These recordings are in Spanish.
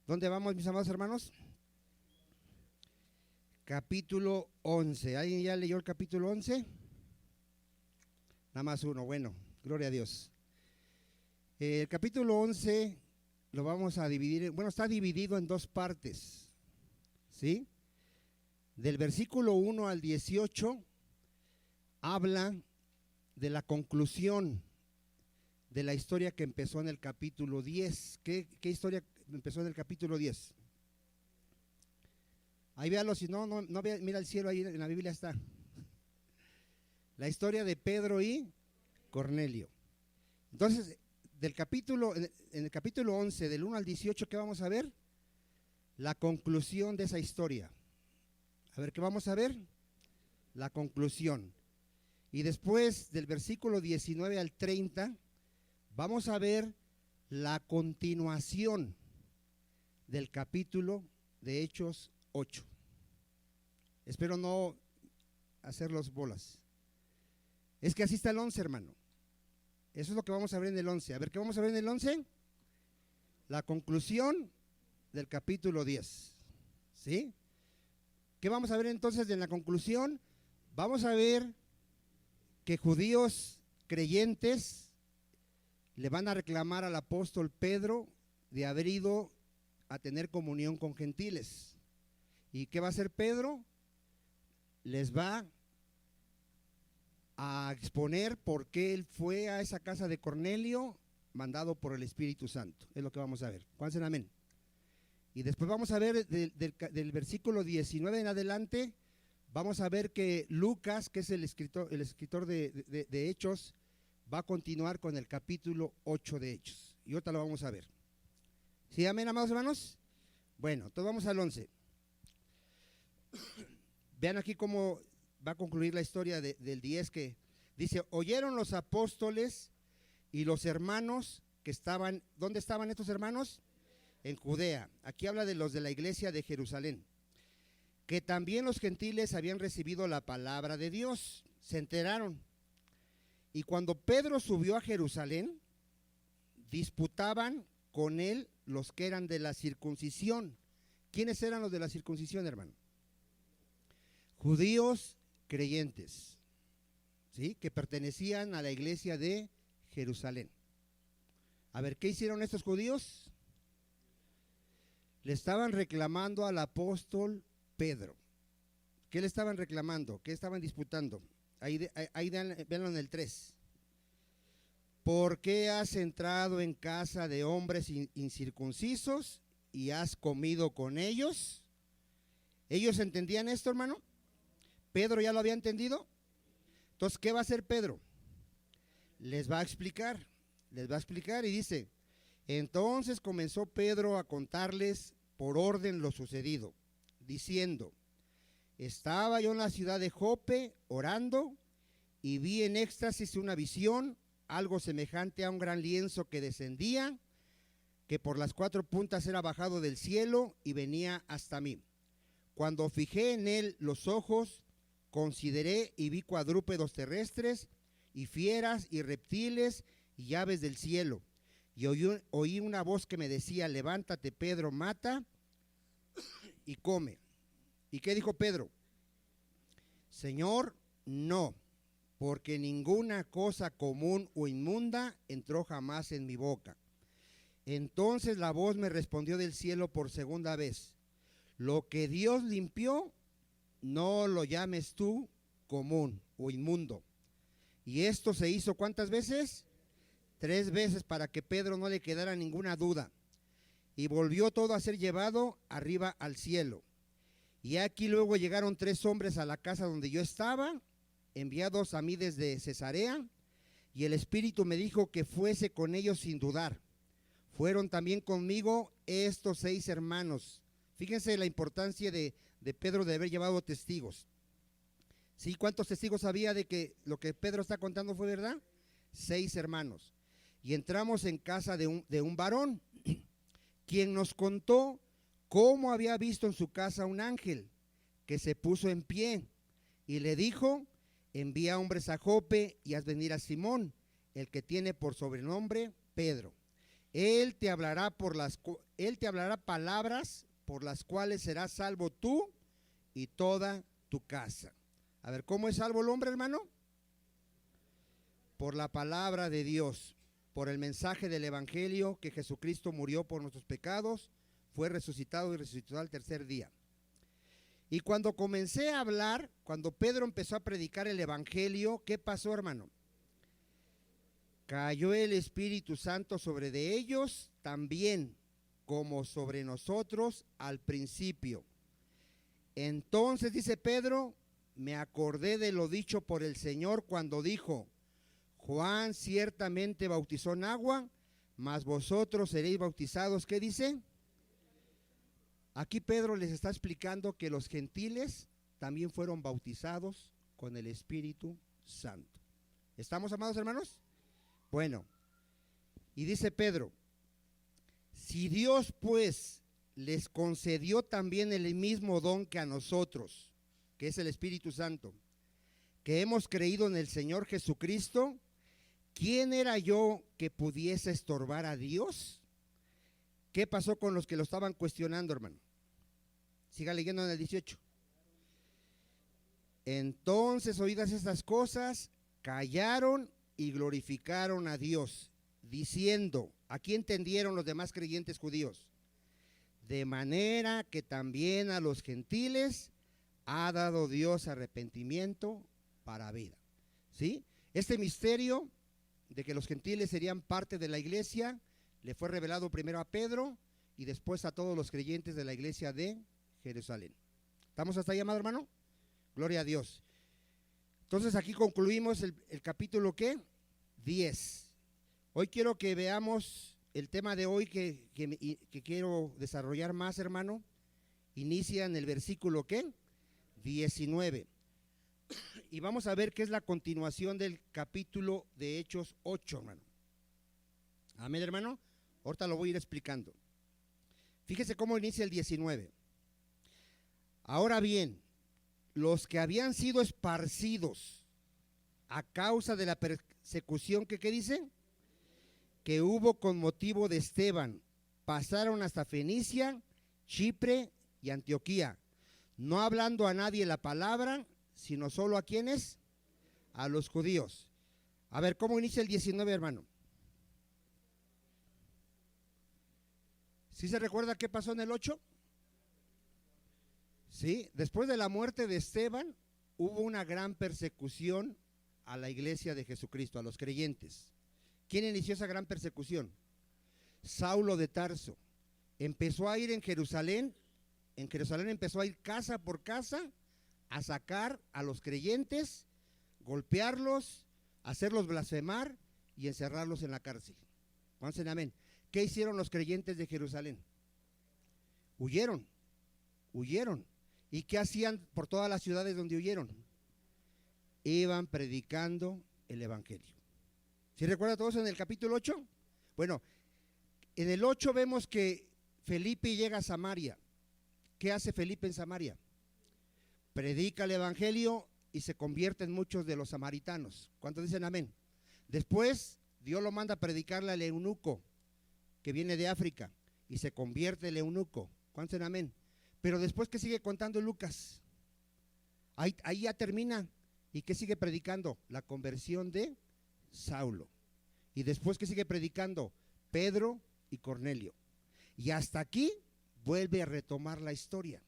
¿Dónde vamos, mis amados hermanos? Capítulo 11. ¿Alguien ya leyó el capítulo 11? Nada más uno. Bueno, gloria a Dios. El capítulo 11 lo vamos a dividir, bueno, está dividido en dos partes, ¿sí? Del versículo 1 al 18 habla de la conclusión de la historia que empezó en el capítulo 10. ¿Qué historia empezó en el capítulo 10? Ahí véalo, si no, mira el cielo, ahí en la Biblia está. La historia de Pedro y Cornelio. Entonces, en el capítulo 11, del 1 al 18, ¿qué vamos a ver? La conclusión de esa historia. A ver, ¿qué vamos a ver? La conclusión. Y después, del versículo 19 al 30, vamos a ver la continuación del capítulo de Hechos 8. Espero no hacerlos bolas. Es que así está el 11, hermano. Eso es lo que vamos a ver en el 11. A ver, ¿qué vamos a ver en el 11? La conclusión del capítulo 10. ¿Sí? ¿Qué vamos a ver entonces en la conclusión? Vamos a ver que judíos creyentes le van a reclamar al apóstol Pedro de haber ido a tener comunión con gentiles. ¿Y qué va a hacer Pedro? Les va a exponer por qué él fue a esa casa de Cornelio mandado por el Espíritu Santo. Es lo que vamos a ver. ¿Cuántos dicen amén? Y después vamos a ver del versículo 19 en adelante, vamos a ver que Lucas, que es el escritor de Hechos, va a continuar con el capítulo 8 de Hechos. Y ahorita lo vamos a ver. ¿Sí, amén, amados hermanos? Bueno, entonces vamos al 11. Vean aquí cómo va a concluir la historia del 10, que dice: oyeron los apóstoles y los hermanos que estaban, ¿dónde estaban estos hermanos? En Judea. Aquí habla de los de la iglesia de Jerusalén, que también los gentiles habían recibido la palabra de Dios. Se enteraron. Y cuando Pedro subió a Jerusalén, disputaban con él los que eran de la circuncisión. ¿Quiénes eran los de la circuncisión, hermano? Judíos creyentes, ¿sí? Que pertenecían a la iglesia de Jerusalén. A ver, ¿qué hicieron estos judíos? Le estaban reclamando al apóstol Pedro. ¿Qué le estaban reclamando? ¿Qué estaban disputando? Ahí véanlo en el 3. ¿Por qué has entrado en casa de hombres incircuncisos y has comido con ellos? ¿Ellos entendían esto, hermano? ¿Pedro ya lo había entendido? Entonces, ¿qué va a hacer Pedro? Les va a explicar y dice: entonces comenzó Pedro a contarles por orden lo sucedido, diciendo: estaba yo en la ciudad de Jope orando y vi en éxtasis una visión, algo semejante a un gran lienzo que descendía, que por las 4 puntas era bajado del cielo y venía hasta mí. Cuando fijé en él los ojos, consideré y vi cuadrúpedos terrestres y fieras y reptiles y aves del cielo. Y oí una voz que me decía: levántate, Pedro, mata y come. ¿Y qué dijo Pedro? Señor, no, porque ninguna cosa común o inmunda entró jamás en mi boca. Entonces la voz me respondió del cielo por segunda vez: lo que Dios limpió, no lo llames tú común o inmundo. Y esto se hizo ¿cuántas veces? 3 veces, para que Pedro no le quedara ninguna duda. Y volvió todo a ser llevado arriba al cielo. Y aquí luego llegaron 3 hombres a la casa donde yo estaba, enviados a mí desde Cesarea, y el Espíritu me dijo que fuese con ellos sin dudar. Fueron también conmigo estos 6 hermanos. Fíjense la importancia de Pedro de haber llevado testigos. ¿Sí? ¿Cuántos testigos había de que lo que Pedro está contando fue verdad? 6 hermanos. Y entramos en casa de un varón, quien nos contó cómo había visto en su casa un ángel que se puso en pie y le dijo: envía hombres a Jope y haz venir a Simón, el que tiene por sobrenombre Pedro. Él te hablará palabras por las cuales serás salvo tú y toda tu casa. A ver, ¿cómo es salvo el hombre, hermano? Por la palabra de Dios, por el mensaje del evangelio, que Jesucristo murió por nuestros pecados, fue resucitado y resucitó al tercer día. Y cuando comencé a hablar, cuando Pedro empezó a predicar el evangelio, ¿qué pasó, hermano? Cayó el Espíritu Santo sobre de ellos también, como sobre nosotros al principio. Entonces, dice Pedro, me acordé de lo dicho por el Señor cuando dijo: Juan ciertamente bautizó en agua, mas vosotros seréis bautizados, ¿qué dice? Aquí Pedro les está explicando que los gentiles también fueron bautizados con el Espíritu Santo. ¿Estamos, amados hermanos? Bueno, y dice Pedro: si Dios pues les concedió también el mismo don que a nosotros, que es el Espíritu Santo, que hemos creído en el Señor Jesucristo, ¿quién era yo que pudiese estorbar a Dios? ¿Qué pasó con los que lo estaban cuestionando, hermano? Siga leyendo en el 18. Entonces, oídas estas cosas, callaron y glorificaron a Dios, diciendo, aquí entendieron los demás creyentes judíos, de manera que también a los gentiles ha dado Dios arrepentimiento para vida. ¿Sí? Este misterio de que los gentiles serían parte de la iglesia le fue revelado primero a Pedro y después a todos los creyentes de la iglesia de Jerusalén. ¿Estamos hasta ahí, amado hermano? Gloria a Dios. Entonces aquí concluimos el capítulo ¿qué? 10. Hoy quiero que veamos el tema de hoy que quiero desarrollar más, hermano. Inicia en el versículo ¿qué? 19. Y vamos a ver qué es la continuación del capítulo de Hechos 8, hermano. Amén, hermano. Ahorita lo voy a ir explicando. Fíjese cómo inicia el 19. Ahora bien, los que habían sido esparcidos a causa de la persecución que, ¿qué dice? Que hubo con motivo de Esteban, pasaron hasta Fenicia, Chipre y Antioquía, no hablando a nadie la palabra, sino solo a quienes, a los judíos. A ver, ¿cómo inicia el 19, hermano? ¿Sí se recuerda qué pasó en el 8? Sí, después de la muerte de Esteban, hubo una gran persecución a la iglesia de Jesucristo, a los creyentes. ¿Quién inició esa gran persecución? Saulo de Tarso. Empezó a ir en Jerusalén empezó a ir casa por casa a sacar a los creyentes, golpearlos, hacerlos blasfemar y encerrarlos en la cárcel. ¿Cuántos dicen amén? ¿Qué hicieron los creyentes de Jerusalén? Huyeron. ¿Y qué hacían por todas las ciudades donde huyeron? Iban predicando el evangelio. ¿Sí recuerda todo eso en el capítulo 8? Bueno, en el 8 vemos que Felipe llega a Samaria. ¿Qué hace Felipe en Samaria? Predica el evangelio y se convierten muchos de los samaritanos. ¿Cuántos dicen amén? Después Dios lo manda a predicarle al eunuco que viene de África y se convierte el eunuco. ¿Cuántos dicen amén? Pero después, ¿qué sigue contando Lucas? Ahí ya termina. ¿Y qué sigue predicando? La conversión de Saulo. Y después, ¿qué sigue predicando? Pedro y Cornelio. Y hasta aquí vuelve a retomar la historia.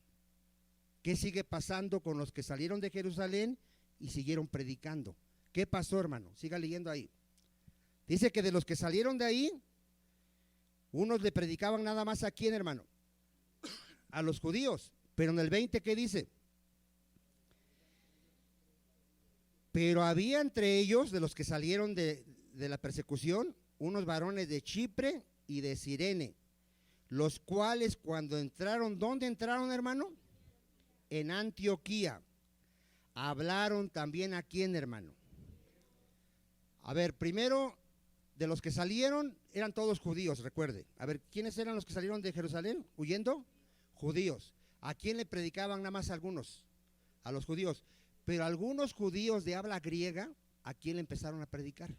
¿Qué sigue pasando con los que salieron de Jerusalén y siguieron predicando? ¿Qué pasó, hermano? Siga leyendo ahí. Dice que de los que salieron de ahí, unos le predicaban nada más a quién, hermano, a los judíos. Pero en el 20, ¿qué dice? Pero había entre ellos, de los que salieron de la persecución, unos varones de Chipre y de Cirene, los cuales cuando entraron, ¿dónde entraron, hermano? En Antioquía. Hablaron también a quién, hermano. A ver, primero, de los que salieron, eran todos judíos, recuerde. A ver, ¿quiénes eran los que salieron de Jerusalén huyendo? Judíos. ¿A quién le predicaban nada más algunos? A los judíos. Pero algunos judíos de habla griega, ¿a quién le empezaron a predicar?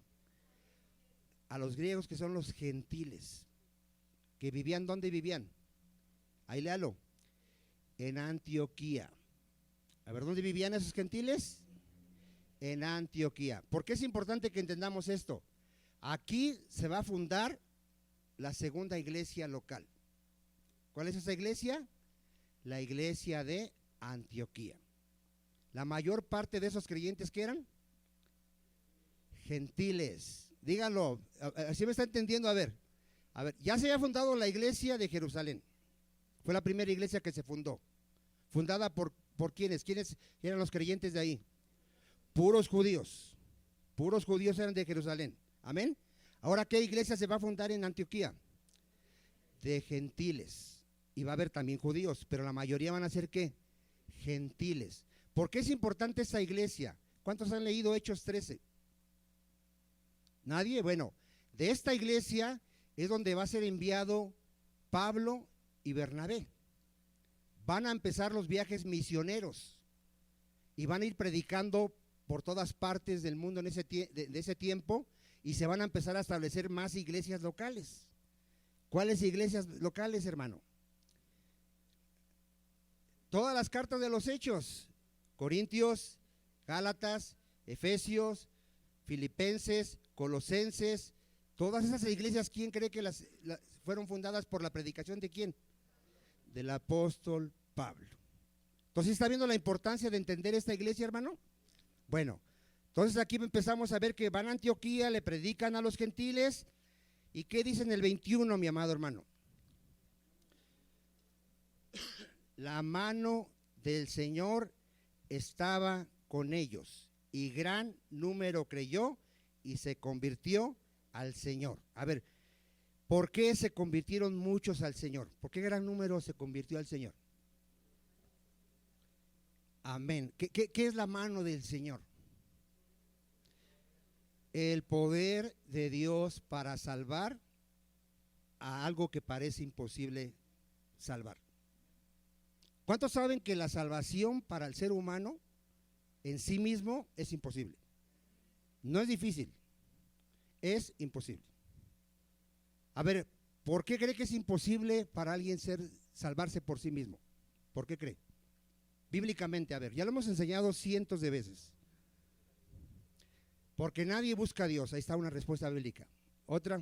A los griegos, que son los gentiles. que vivían, ¿dónde vivían? Ahí léalo, en Antioquía. A ver, ¿dónde vivían esos gentiles? En Antioquía. ¿Por qué es importante que entendamos esto? Aquí se va a fundar la segunda iglesia local. ¿Cuál es esa iglesia? La iglesia de Antioquía. La mayor parte de esos creyentes, ¿qué eran? Gentiles. Díganlo, ¿así me está entendiendo? A ver, ya se había fundado la iglesia de Jerusalén. Fue la primera iglesia que se fundó. Fundada por ¿quiénes? ¿Quiénes eran los creyentes de ahí? Puros judíos. Puros judíos eran de Jerusalén. Amén. Ahora, ¿qué iglesia se va a fundar en Antioquía? De gentiles. Y va a haber también judíos, pero la mayoría van a ser ¿qué? Gentiles. ¿Por qué es importante esa iglesia? ¿Cuántos han leído Hechos 13? ¿Nadie? Bueno, de esta iglesia es donde va a ser enviado Pablo y Bernabé. Van a empezar los viajes misioneros y van a ir predicando por todas partes del mundo de ese tiempo, y se van a empezar a establecer más iglesias locales. ¿Cuáles iglesias locales, hermano? Todas las cartas de los Hechos: Corintios, Gálatas, Efesios, Filipenses, Colosenses. Todas esas iglesias, ¿quién cree que fueron fundadas por la predicación de quién? Del apóstol Pablo. Entonces, ¿está viendo la importancia de entender esta iglesia, hermano? Bueno, entonces aquí empezamos a ver que van a Antioquía, le predican a los gentiles. ¿Y qué dice en el 21, mi amado hermano? La mano del Señor estaba con ellos, y gran número creyó y se convirtió al Señor. A ver, ¿por qué se convirtieron muchos al Señor? ¿Por qué gran número se convirtió al Señor? Amén. ¿Qué es la mano del Señor? El poder de Dios para salvar a algo que parece imposible salvar. ¿Cuántos saben que la salvación para el ser humano en sí mismo es imposible? No es difícil, es imposible. A ver, ¿por qué cree que es imposible para alguien salvarse por sí mismo? ¿Por qué cree? Bíblicamente, a ver, ya lo hemos enseñado cientos de veces. Porque nadie busca a Dios. Ahí está una respuesta bíblica. Otra.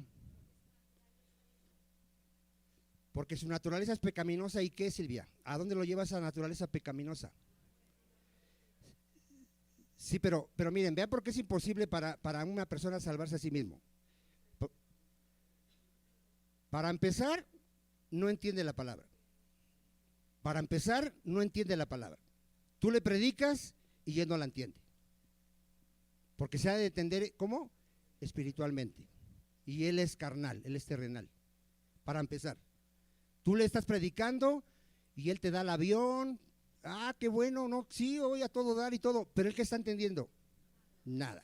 Porque su naturaleza es pecaminosa. ¿Y qué, Silvia? ¿A dónde lo lleva esa naturaleza pecaminosa? Sí, pero miren, vean por qué es imposible para una persona salvarse a sí mismo. Para empezar, no entiende la palabra. Para empezar, no entiende la palabra. Tú le predicas y él no la entiende. Porque se ha de entender, ¿cómo? Espiritualmente. Y él es carnal, él es terrenal. Para empezar, tú le estás predicando y él te da el avión. Ah, qué bueno, no, sí, voy a todo dar y todo. Pero él, ¿qué está entendiendo? Nada.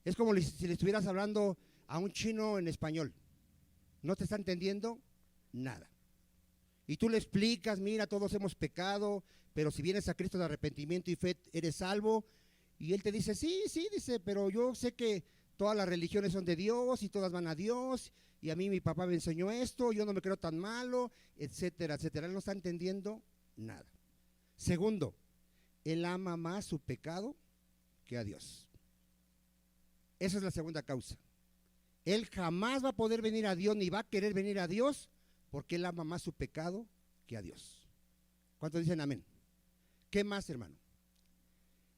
Es como si le estuvieras hablando a un chino en español. No te está entendiendo nada. Y tú le explicas, mira, todos hemos pecado, pero si vienes a Cristo de arrepentimiento y fe, eres salvo. Y él te dice, sí, dice, pero yo sé que todas las religiones son de Dios y todas van a Dios, y a mí mi papá me enseñó esto, yo no me creo tan malo, etcétera, etcétera. Él no está entendiendo nada. Segundo, él ama más su pecado que a Dios. Esa es la segunda causa. Él jamás va a poder venir a Dios, ni va a querer venir a Dios, porque él ama más su pecado que a Dios. ¿Cuántos dicen amén? ¿Qué más, hermano?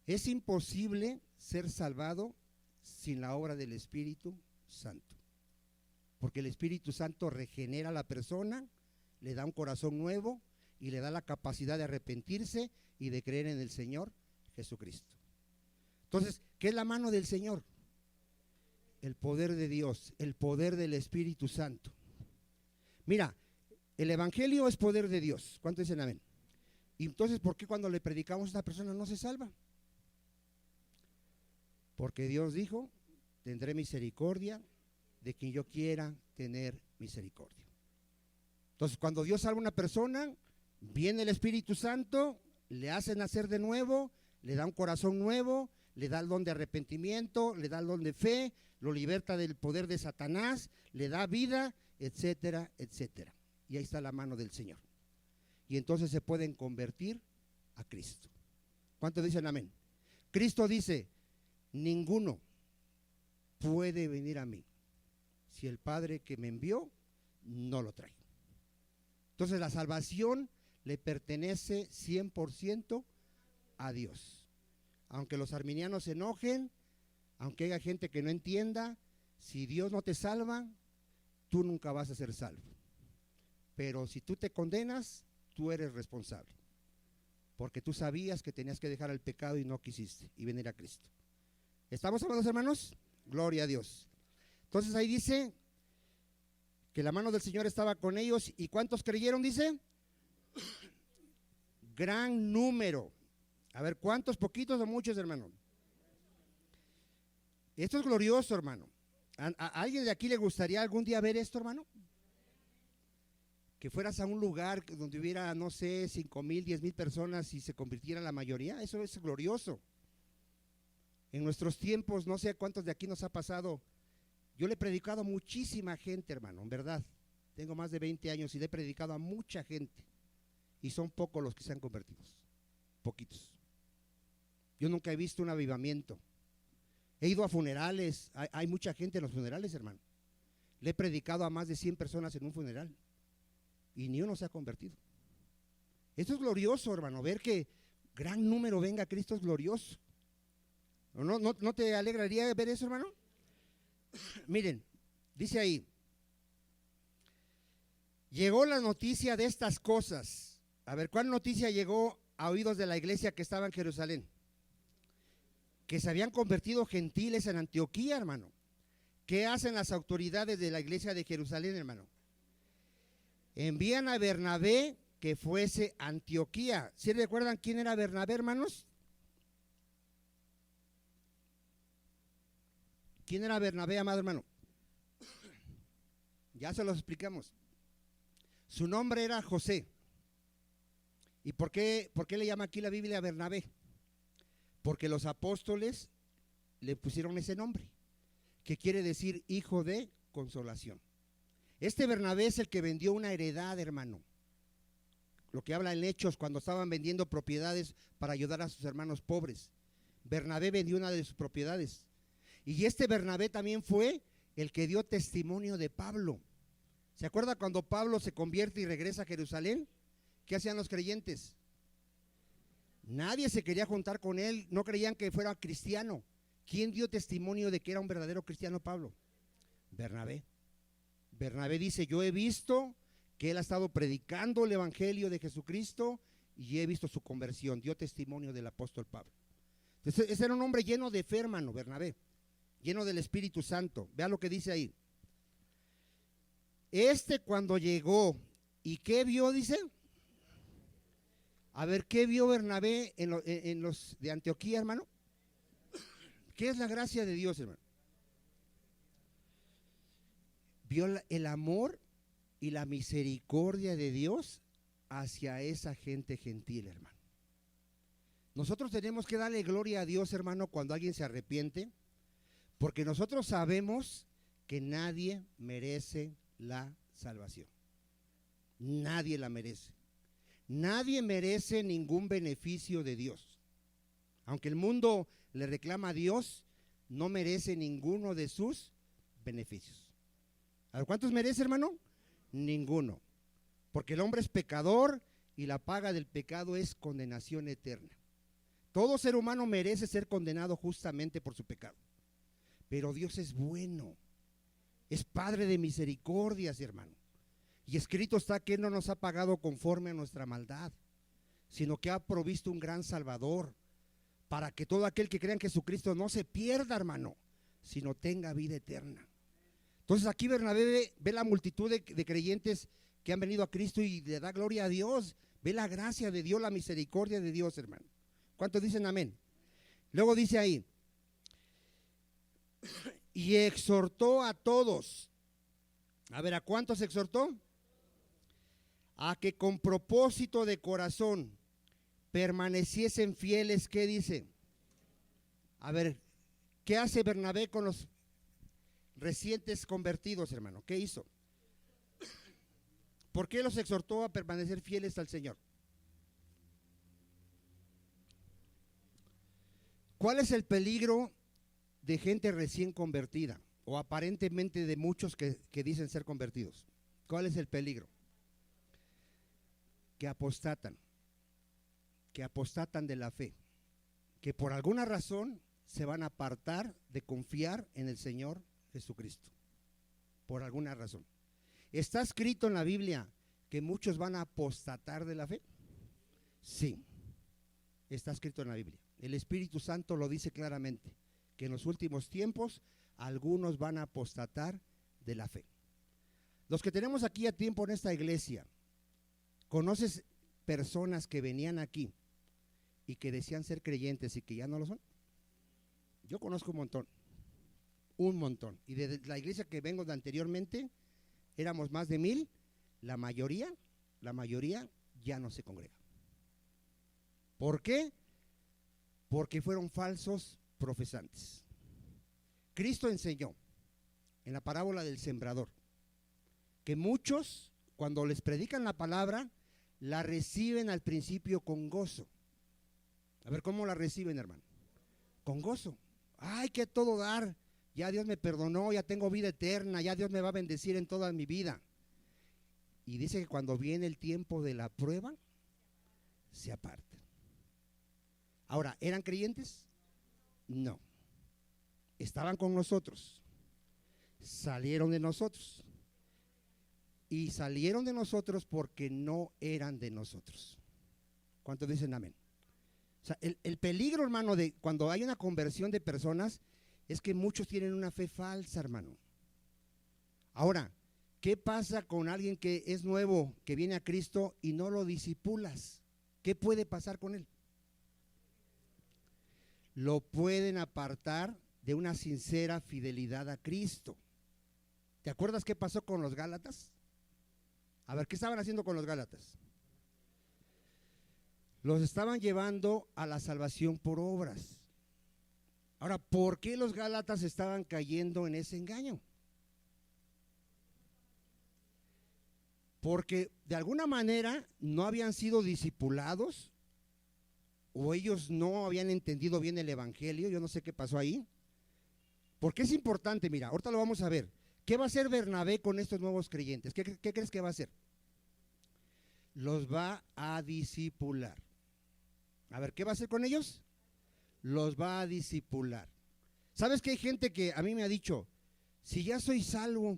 Es imposible ser salvado sin la obra del Espíritu Santo, porque el Espíritu Santo regenera a la persona, le da un corazón nuevo y le da la capacidad de arrepentirse y de creer en el Señor Jesucristo. Entonces, ¿qué es la mano del Señor? El poder de Dios, el poder del Espíritu Santo. Mira, el Evangelio es poder de Dios. ¿Cuántos dicen amén? Y entonces, ¿por qué cuando le predicamos a esta persona no se salva? Porque Dios dijo, tendré misericordia de quien yo quiera tener misericordia. Entonces, cuando Dios salva a una persona, viene el Espíritu Santo, le hace nacer de nuevo, le da un corazón nuevo, le da el don de arrepentimiento, le da el don de fe, lo liberta del poder de Satanás, le da vida, etcétera, etcétera. y ahí está la mano del Señor. Y entonces se pueden convertir a Cristo. ¿Cuántos dicen amén? Cristo dice, ninguno puede venir a mí si el Padre que me envió no lo trae. Entonces la salvación le pertenece 100% a Dios. Aunque los arminianos se enojen, aunque haya gente que no entienda, si Dios no te salva, tú nunca vas a ser salvo. Pero si tú te condenas, tú eres responsable, porque tú sabías que tenías que dejar el pecado y no quisiste y venir a Cristo. ¿Estamos hablando, hermanos? Gloria a Dios. Entonces ahí dice que la mano del Señor estaba con ellos. ¿Y cuántos creyeron? Dice gran número. A ver, ¿cuántos? ¿Poquitos o muchos, hermano? Esto es glorioso, hermano. ¿A alguien de aquí le gustaría algún día ver esto, hermano? Que fueras a un lugar donde hubiera, no sé, 5,000, 10,000 personas y se convirtiera la mayoría. Eso es glorioso. En nuestros tiempos, no sé cuántos de aquí nos ha pasado. Yo le he predicado a muchísima gente, hermano, en verdad. Tengo más de 20 años y le he predicado a mucha gente. Y son pocos los que se han convertido. Poquitos. Yo nunca he visto un avivamiento. He ido a funerales. Hay mucha gente en los funerales, hermano. Le he predicado a más de 100 personas en un funeral. Y ni uno se ha convertido. Esto es glorioso, hermano. Ver que gran número venga a Cristo es glorioso. ¿No te alegraría ver eso, hermano? Miren, dice ahí, llegó la noticia de estas cosas. A ver, ¿cuál noticia llegó a oídos de la iglesia que estaba en Jerusalén? Que se habían convertido gentiles en Antioquía, hermano. ¿Qué hacen las autoridades de la iglesia de Jerusalén, hermano? Envían a Bernabé que fuese a Antioquía. ¿Sí recuerdan quién era Bernabé, hermanos? ¿Quién era Bernabé, amado hermano? Ya se los explicamos. Su nombre era José. ¿Y por qué le llama aquí la Biblia Bernabé? Porque los apóstoles le pusieron ese nombre, que quiere decir hijo de consolación. Este Bernabé es el que vendió una heredad, hermano. Lo que habla en Hechos, cuando estaban vendiendo propiedades para ayudar a sus hermanos pobres. Bernabé vendió una de sus propiedades. Y este Bernabé también fue el que dio testimonio de Pablo. ¿Se acuerda cuando Pablo se convierte y regresa a Jerusalén? ¿Qué hacían los creyentes? Nadie se quería juntar con él, no creían que fuera cristiano. ¿Quién dio testimonio de que era un verdadero cristiano, Pablo? Bernabé. Bernabé dice, yo he visto que él ha estado predicando el evangelio de Jesucristo y he visto su conversión. Dio testimonio del apóstol Pablo. Entonces, ese era un hombre lleno de fe, hermano, Bernabé, lleno del Espíritu Santo. Vea lo que dice ahí. Cuando llegó, ¿y qué vio? Dice. A ver, ¿qué vio Bernabé en los de Antioquía, hermano? ¿Qué es la gracia de Dios, hermano? Vio el amor y la misericordia de Dios hacia esa gente gentil, hermano. Nosotros tenemos que darle gloria a Dios, hermano, cuando alguien se arrepiente, porque nosotros sabemos que nadie merece la salvación. Nadie la merece. Nadie merece ningún beneficio de Dios. Aunque el mundo le reclama a Dios, no merece ninguno de sus beneficios. ¿A cuántos merece, hermano? Ninguno. Porque el hombre es pecador y la paga del pecado es condenación eterna. Todo ser humano merece ser condenado justamente por su pecado. Pero Dios es bueno. Es Padre de misericordias, hermano. Y escrito está que Él no nos ha pagado conforme a nuestra maldad, sino que ha provisto un gran Salvador, para que todo aquel que crea en Jesucristo no se pierda, hermano, sino tenga vida eterna. Entonces aquí Bernabé ve la multitud de creyentes que han venido a Cristo y le da gloria a Dios, ve la gracia de Dios, la misericordia de Dios, hermano. ¿Cuántos dicen amén? Luego dice ahí, y exhortó a todos. A ver, ¿a cuántos exhortó? A que con propósito de corazón permaneciesen fieles. ¿Qué dice? A ver, ¿qué hace Bernabé con los recientes convertidos, hermano? ¿Qué hizo? ¿Por qué los exhortó a permanecer fieles al Señor? ¿Cuál es el peligro de gente recién convertida o aparentemente de muchos que dicen ser convertidos? ¿Cuál es el peligro? Que apostatan de la fe, que por alguna razón se van a apartar de confiar en el Señor Jesucristo, por alguna razón. ¿Está escrito en la Biblia que muchos van a apostatar de la fe? Sí, está escrito en la Biblia. El Espíritu Santo lo dice claramente, que en los últimos tiempos algunos van a apostatar de la fe. Los que tenemos aquí a tiempo en esta iglesia, ¿conoces personas que venían aquí y que decían ser creyentes y que ya no lo son? Yo conozco un montón. Y de la iglesia que vengo de anteriormente, éramos más de 1000, la mayoría ya no se congrega. ¿Por qué? Porque fueron falsos profesantes. Cristo enseñó en la parábola del sembrador que muchos, cuando les predican la palabra, la reciben al principio con gozo. A ver, ¿cómo la reciben, hermano? Con gozo. Ay, que todo dar, ya Dios me perdonó, ya tengo vida eterna, ya Dios me va a bendecir en toda mi vida. Y dice que cuando viene el tiempo de la prueba, se apartan. Ahora, ¿eran creyentes? No. Estaban con nosotros, salieron de nosotros. Y salieron de nosotros porque no eran de nosotros. ¿Cuántos dicen amén? O sea, el peligro, hermano, de cuando hay una conversión de personas es que muchos tienen una fe falsa, hermano. Ahora, ¿qué pasa con alguien que es nuevo, que viene a Cristo y no lo disipulas? ¿Qué puede pasar con él? Lo pueden apartar de una sincera fidelidad a Cristo. ¿Te acuerdas qué pasó con los Gálatas? A ver, ¿qué estaban haciendo con los Gálatas? Los estaban llevando a la salvación por obras. Ahora, ¿por qué los Gálatas estaban cayendo en ese engaño? Porque de alguna manera no habían sido discipulados o ellos no habían entendido bien el evangelio. Yo no sé qué pasó ahí. Porque es importante, mira, ahorita lo vamos a ver. ¿Qué va a hacer Bernabé con estos nuevos creyentes? ¿Qué crees que va a hacer? Los va a discipular. A ver, ¿qué va a hacer con ellos? Los va a discipular. ¿Sabes que hay gente que a mí me ha dicho, si ya soy salvo,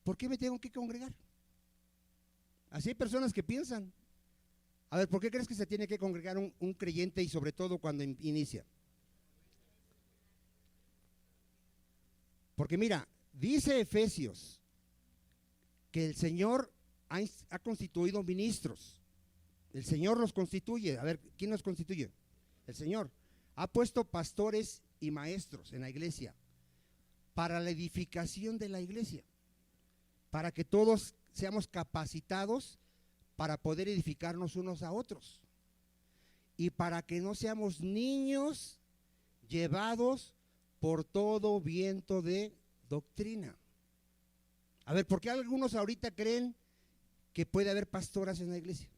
¿por qué me tengo que congregar? Así hay personas que piensan. A ver, ¿por qué crees que se tiene que congregar un creyente y sobre todo cuando inicia? Porque mira, dice Efesios que el Señor ha constituido ministros. El Señor los constituye. A ver, ¿quién los constituye? El Señor. Ha puesto pastores y maestros en la iglesia para la edificación de la iglesia, para que todos seamos capacitados para poder edificarnos unos a otros y para que no seamos niños llevados por todo viento de doctrina. A ver, ¿por qué algunos ahorita creen que puede haber pastoras en la iglesia?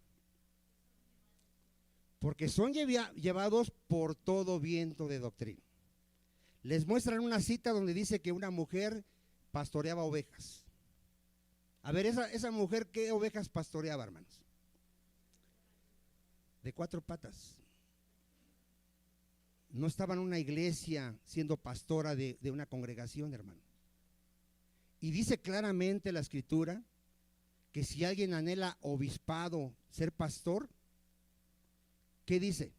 Porque son llevados por todo viento de doctrina. Les muestran una cita donde dice que una mujer pastoreaba ovejas. A ver, esa mujer, ¿qué ovejas pastoreaba, hermanos? De 4 patas. No estaba en una iglesia siendo pastora de una congregación, hermano. Y dice claramente la escritura que si alguien anhela obispado, ser pastor, ¿qué dice?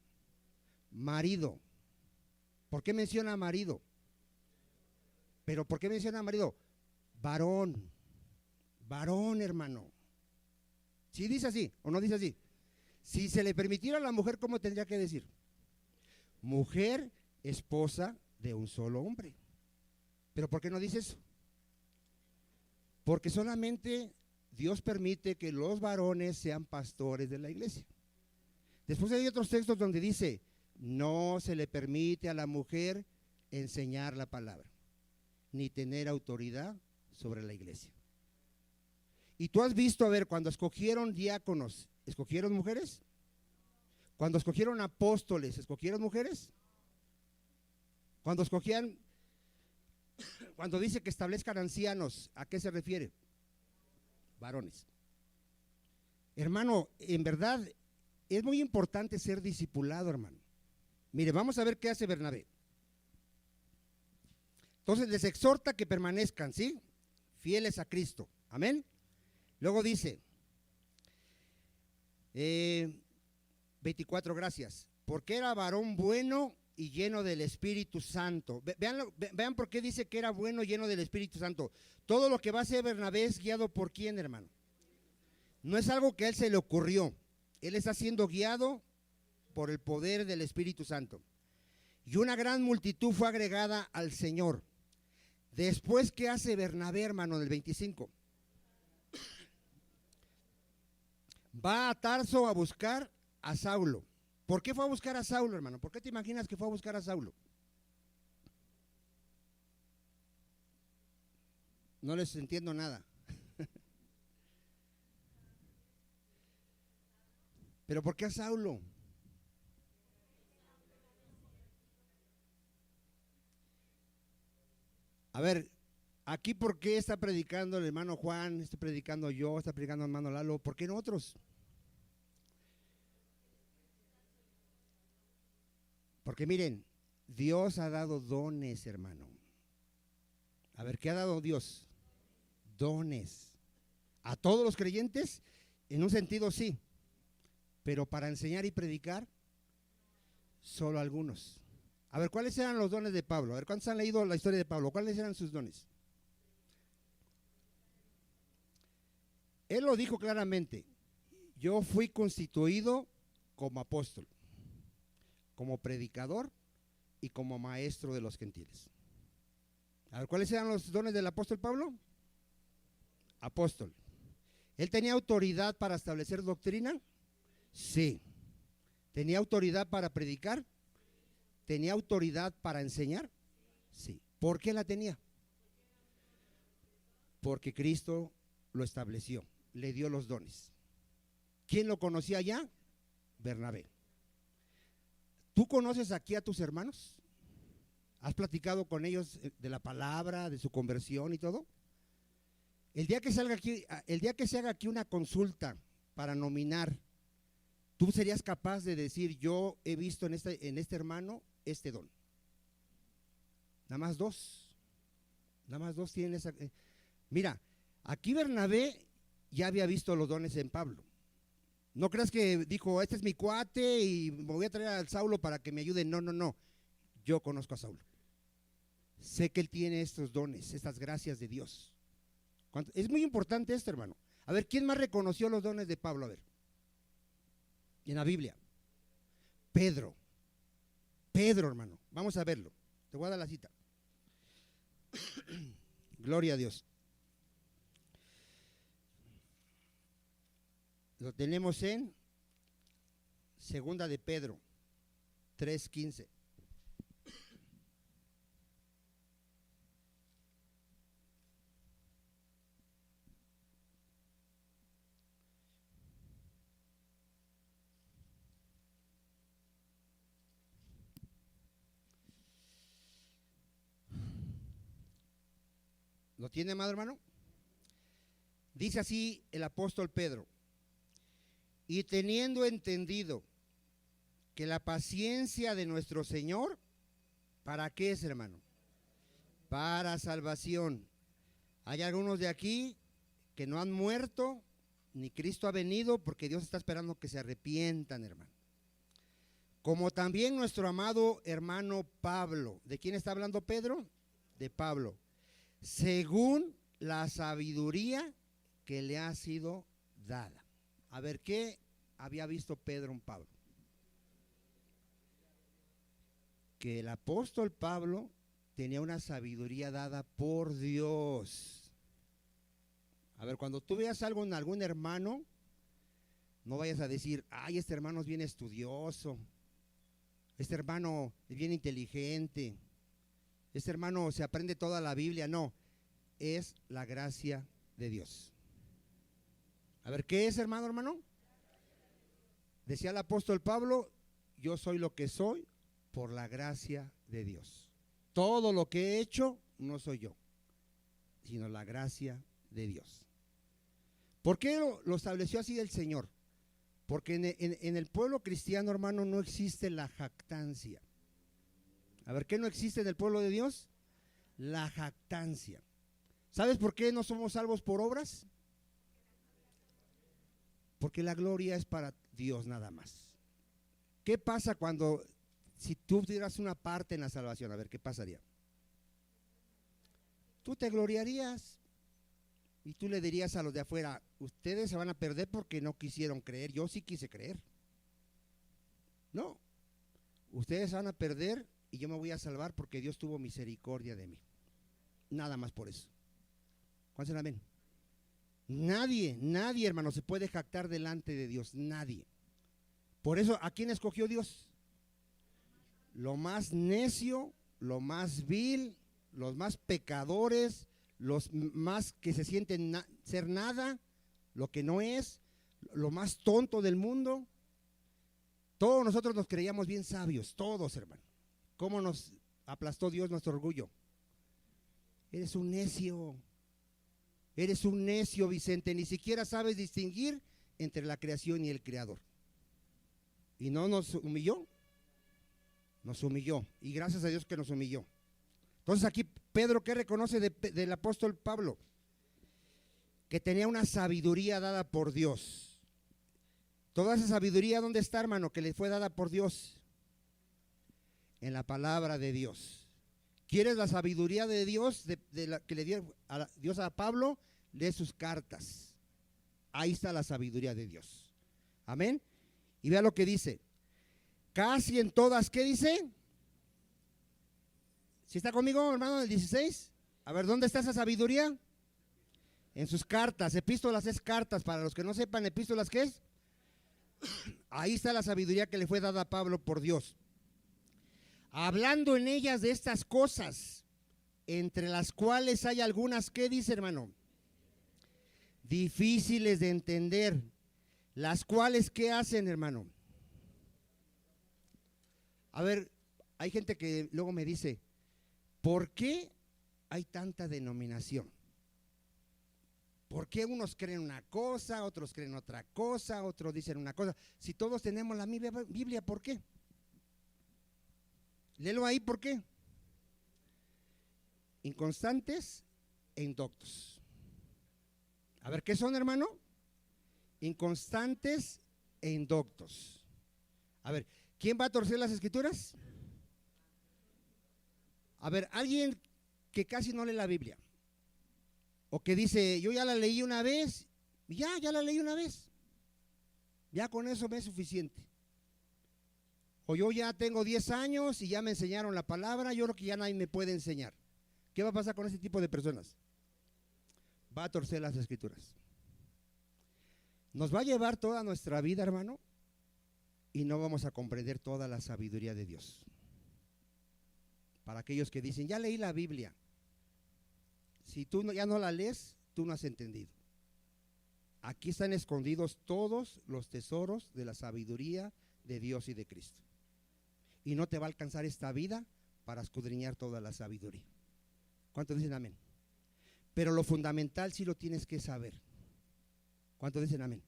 Marido. ¿Por qué menciona marido? ¿Pero por qué menciona marido? Varón. Varón, hermano. ¿Sí dice así o no dice así? Si se le permitiera a la mujer, ¿cómo tendría que decir? Mujer, esposa de un solo hombre. ¿Pero por qué no dice eso? Porque solamente Dios permite que los varones sean pastores de la iglesia. Después hay otros textos donde dice, no se le permite a la mujer enseñar la palabra, ni tener autoridad sobre la iglesia. Y tú has visto, a ver, cuando escogieron diáconos, ¿escogieron mujeres? Cuando escogieron apóstoles, ¿escogieron mujeres? Cuando escogían, cuando dice que establezcan ancianos, ¿a qué se refiere? Varones. Hermano, en verdad es muy importante ser discipulado, hermano. Mire, vamos a ver qué hace Bernabé. Entonces les exhorta que permanezcan, ¿sí? Fieles a Cristo. Amén. Luego dice, 24, gracias. Porque era varón bueno y lleno del Espíritu Santo. Vean por qué dice que era bueno y lleno del Espíritu Santo. Todo lo que va a hacer Bernabé es guiado por quién, hermano. No es algo que a él se le ocurrió. Él está siendo guiado por el poder del Espíritu Santo. Y una gran multitud fue agregada al Señor. Después, ¿qué hace Bernabé, hermano, en el 25? Va a Tarso a buscar a Saulo. ¿Por qué fue a buscar a Saulo, hermano? ¿Por qué te imaginas que fue a buscar a Saulo? No les entiendo nada. ¿Pero por qué a Saulo? A ver, aquí ¿por qué está predicando el hermano Juan? Está predicando yo, está predicando el hermano Lalo. ¿Por qué no otros? Porque miren, Dios ha dado dones, hermano. A ver, ¿qué ha dado Dios? Dones. A todos los creyentes, en un sentido sí, pero para enseñar y predicar, solo algunos. A ver, ¿cuáles eran los dones de Pablo? A ver, ¿cuántos han leído la historia de Pablo? ¿Cuáles eran sus dones? Él lo dijo claramente, yo fui constituido como apóstol, como predicador y como maestro de los gentiles. A ver, ¿cuáles eran los dones del apóstol Pablo? Apóstol. ¿Él tenía autoridad para establecer doctrina? Sí. ¿Tenía autoridad para predicar? ¿Tenía autoridad para enseñar? Sí. ¿Por qué la tenía? Porque Cristo lo estableció, le dio los dones. ¿Quién lo conocía ya? Bernabé. ¿Tú conoces aquí a tus hermanos? ¿Has platicado con ellos de la palabra, de su conversión y todo? El día que salga aquí, el día que se haga aquí una consulta para nominar, ¿tú serías capaz de decir, yo he visto en este hermano este don? Nada más dos tienen esa. Mira, aquí Bernabé ya había visto los dones en Pablo. No creas que dijo, este es mi cuate y me voy a traer al Saulo para que me ayude. No, no, no. Yo conozco a Saulo. Sé que él tiene estos dones, estas gracias de Dios. Es muy importante esto, hermano. A ver, ¿quién más reconoció los dones de Pablo? A ver, en la Biblia. Pedro, hermano. Vamos a verlo. Te voy a dar la cita. Gloria a Dios. Lo tenemos en Segunda de Pedro 3:15. ¿Lo tiene, amado hermano? Dice así el apóstol Pedro: y teniendo entendido que la paciencia de nuestro Señor, ¿para qué es, hermano? Para salvación. Hay algunos de aquí que no han muerto, ni Cristo ha venido, porque Dios está esperando que se arrepientan, hermano. Como también nuestro amado hermano Pablo. ¿De quién está hablando Pedro? De Pablo. Según la sabiduría que le ha sido dada. A ver, ¿qué había visto Pedro en Pablo? Que el apóstol Pablo tenía una sabiduría dada por Dios. A ver, cuando tú veas algo en algún hermano, no vayas a decir, ay, este hermano es bien estudioso, este hermano es bien inteligente, este hermano se aprende toda la Biblia. No, es la gracia de Dios. A ver, ¿qué es, hermano? Decía el apóstol Pablo, yo soy lo que soy por la gracia de Dios. Todo lo que he hecho no soy yo, sino la gracia de Dios. ¿Por qué lo estableció así el Señor? Porque en el pueblo cristiano, hermano, no existe la jactancia. A ver, ¿qué no existe en el pueblo de Dios? La jactancia. ¿Sabes por qué no somos salvos por obras? Porque la gloria es para Dios nada más. ¿Qué pasa si tú tuvieras una parte en la salvación? A ver, ¿qué pasaría? Tú te gloriarías y tú le dirías a los de afuera, ustedes se van a perder porque no quisieron creer, yo sí quise creer. No, ustedes se van a perder y yo me voy a salvar porque Dios tuvo misericordia de mí. Nada más por eso. ¿Cuántos dicen amén? Nadie, hermano, se puede jactar delante de Dios, nadie. Por eso, ¿a quién escogió Dios? Lo más necio, lo más vil, los más pecadores, los más que se sienten ser nada, lo que no es, lo más tonto del mundo. Todos nosotros nos creíamos bien sabios, todos, hermano. ¿Cómo nos aplastó Dios nuestro orgullo? Eres un necio. Eres un necio, Vicente, ni siquiera sabes distinguir entre la creación y el creador. ¿Y no nos humilló? Nos humilló, y gracias a Dios que nos humilló. Entonces aquí Pedro, ¿qué reconoce del apóstol Pablo? Que tenía una sabiduría dada por Dios. Toda esa sabiduría, ¿dónde está, hermano? Que le fue dada por Dios. En la palabra de Dios. ¿Quieres la sabiduría de Dios, que le dio Dios a Pablo? Lee sus cartas. Ahí está la sabiduría de Dios. Amén. Y vea lo que dice. Casi en todas, ¿qué dice? ¿Sí está conmigo, hermano, en el 16? A ver, ¿dónde está esa sabiduría? En sus cartas. Epístolas es cartas. Para los que no sepan, epístolas, ¿qué es? Ahí está la sabiduría que le fue dada a Pablo por Dios. Hablando en ellas de estas cosas, entre las cuales hay algunas, ¿qué dice, hermano? Difíciles de entender, las cuales, ¿qué hacen, hermano? A ver, hay gente que luego me dice, ¿por qué hay tanta denominación? ¿Por qué unos creen una cosa, otros creen otra cosa, otros dicen una cosa? Si todos tenemos la Biblia, ¿por qué? Léelo ahí, ¿por qué? Inconstantes e indoctos. A ver, ¿qué son, hermano? Inconstantes e indoctos. A ver, ¿quién va a torcer las escrituras? A ver, alguien que casi no lee la Biblia. O que dice, yo ya la leí una vez, ya la leí una vez. Ya con eso me es suficiente. O yo ya tengo 10 años y ya me enseñaron la palabra, yo creo que ya nadie me puede enseñar. ¿Qué va a pasar con ese tipo de personas? Va a torcer las escrituras. Nos va a llevar toda nuestra vida, hermano, y no vamos a comprender toda la sabiduría de Dios. Para aquellos que dicen, ya leí la Biblia. Si tú ya no la lees, tú no has entendido. Aquí están escondidos todos los tesoros de la sabiduría de Dios y de Cristo. Y no te va a alcanzar esta vida para escudriñar toda la sabiduría. ¿Cuántos dicen amén? Pero lo fundamental sí lo tienes que saber. ¿Cuántos dicen amén?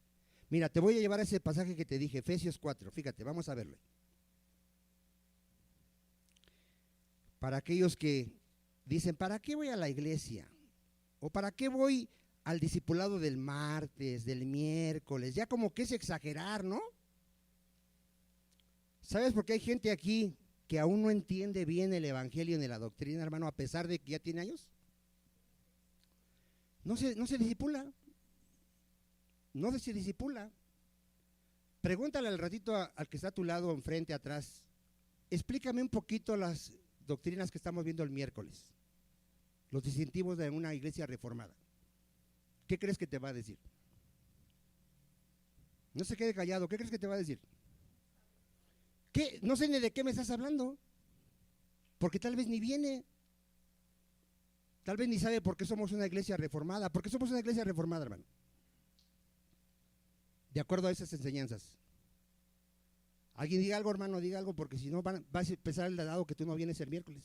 Mira, te voy a llevar a ese pasaje que te dije, Efesios 4, fíjate, vamos a verlo. Para aquellos que dicen, ¿para qué voy a la iglesia? ¿O para qué voy al discipulado del martes, del miércoles? Ya como que es exagerar, ¿no? ¿Sabes por qué hay gente aquí que aún no entiende bien el evangelio ni la doctrina, hermano, a pesar de que ya tiene años? No se discipula. No se discipula. Pregúntale al ratito al que está a tu lado, enfrente, atrás. Explícame un poquito las doctrinas que estamos viendo el miércoles. Los distintivos de una iglesia reformada. ¿Qué crees que te va a decir? No se quede callado. ¿Qué crees que te va a decir? ¿Qué? No sé ni de qué me estás hablando. Porque tal vez ni viene. Tal vez ni sabe por qué somos una iglesia reformada. ¿Por qué somos una iglesia reformada, hermano? de acuerdo a esas enseñanzas? Alguien diga algo, hermano, diga algo, porque si no vas a empezar el lado que tú no vienes el miércoles.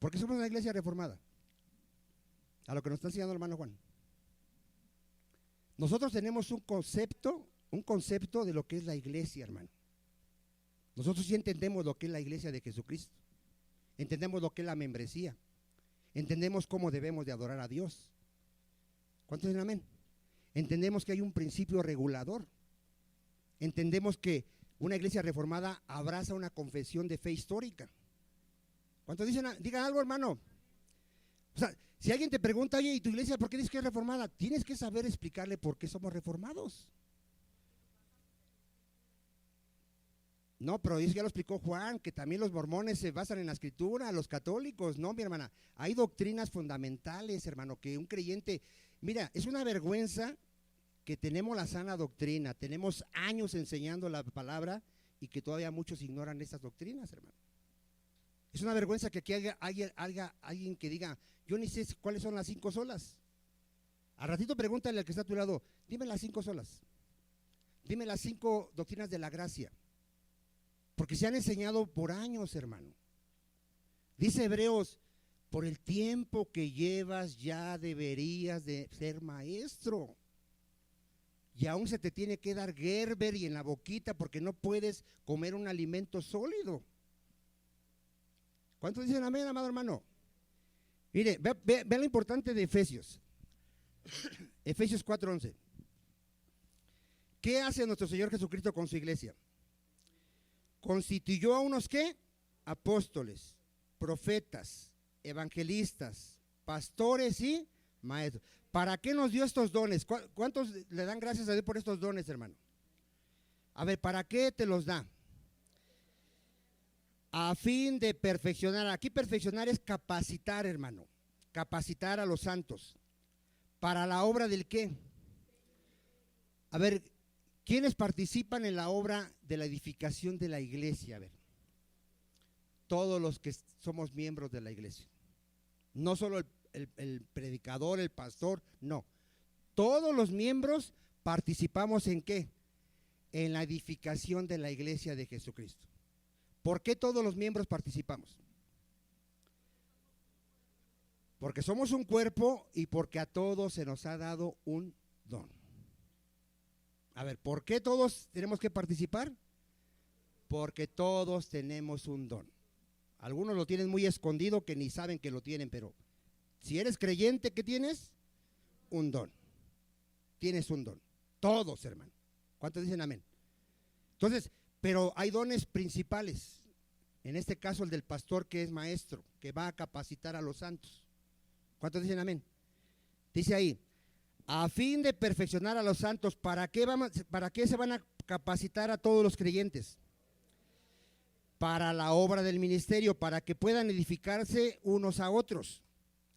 Porque somos una iglesia reformada. A lo que nos está enseñando el hermano Juan. Nosotros tenemos un concepto de lo que es la iglesia, hermano. Nosotros sí entendemos lo que es la iglesia de Jesucristo. Entendemos lo que es la membresía. Entendemos cómo debemos de adorar a Dios. ¿Cuántos dicen amén? Entendemos que hay un principio regulador. Entendemos que una iglesia reformada abraza una confesión de fe histórica. ¿Cuántos dicen? Digan algo, hermano. O sea, si alguien te pregunta, oye, ¿y tu iglesia por qué dices que es reformada? Tienes que saber explicarle por qué somos reformados. No, pero eso ya lo explicó Juan, que también los mormones se basan en la escritura, los católicos, no, mi hermana. Hay doctrinas fundamentales, hermano, que un creyente, mira, es una vergüenza que tenemos la sana doctrina, tenemos años enseñando la palabra y que todavía muchos ignoran estas doctrinas, hermano. Es una vergüenza que aquí haya alguien que diga, yo ni sé cuáles son las 5 solas. Al ratito pregúntale al que está a tu lado, dime las 5 solas, dime las 5 doctrinas de la gracia, porque se han enseñado por años, hermano. Dice Hebreos, por el tiempo que llevas ya deberías de ser maestro. Y aún se te tiene que dar Gerber y en la boquita porque no puedes comer un alimento sólido. ¿Cuántos dicen amén, amado hermano? Mire, ve lo importante de Efesios. Efesios 4:11. ¿Qué hace nuestro Señor Jesucristo con su iglesia? Constituyó a unos ¿qué? Apóstoles, profetas, evangelistas, pastores y maestros. ¿Para qué nos dio estos dones? ¿Cuántos le dan gracias a Dios por estos dones, hermano? A ver, ¿para qué te los da? A fin de perfeccionar. Aquí perfeccionar es capacitar, hermano. Capacitar a los santos. ¿Para la obra del qué? A ver, ¿quiénes participan en la obra de la edificación de la iglesia? A ver, todos los que somos miembros de la iglesia. No solo el predicador, el pastor, no. Todos los miembros participamos en ¿qué? En la edificación de la iglesia de Jesucristo. ¿Por qué todos los miembros participamos? Porque somos un cuerpo y porque a todos se nos ha dado un don. A ver, ¿por qué todos tenemos que participar? Porque todos tenemos un don. Algunos lo tienen muy escondido que ni saben que lo tienen, pero si eres creyente, ¿qué tienes? Un don. Tienes un don. Todos, hermano. ¿Cuántos dicen amén? Entonces, pero hay dones principales. En este caso el del pastor que es maestro, que va a capacitar a los santos. ¿Cuántos dicen amén? Dice ahí, a fin de perfeccionar a los santos, ¿para qué se van a capacitar a todos los creyentes? Para la obra del ministerio, para que puedan edificarse unos a otros.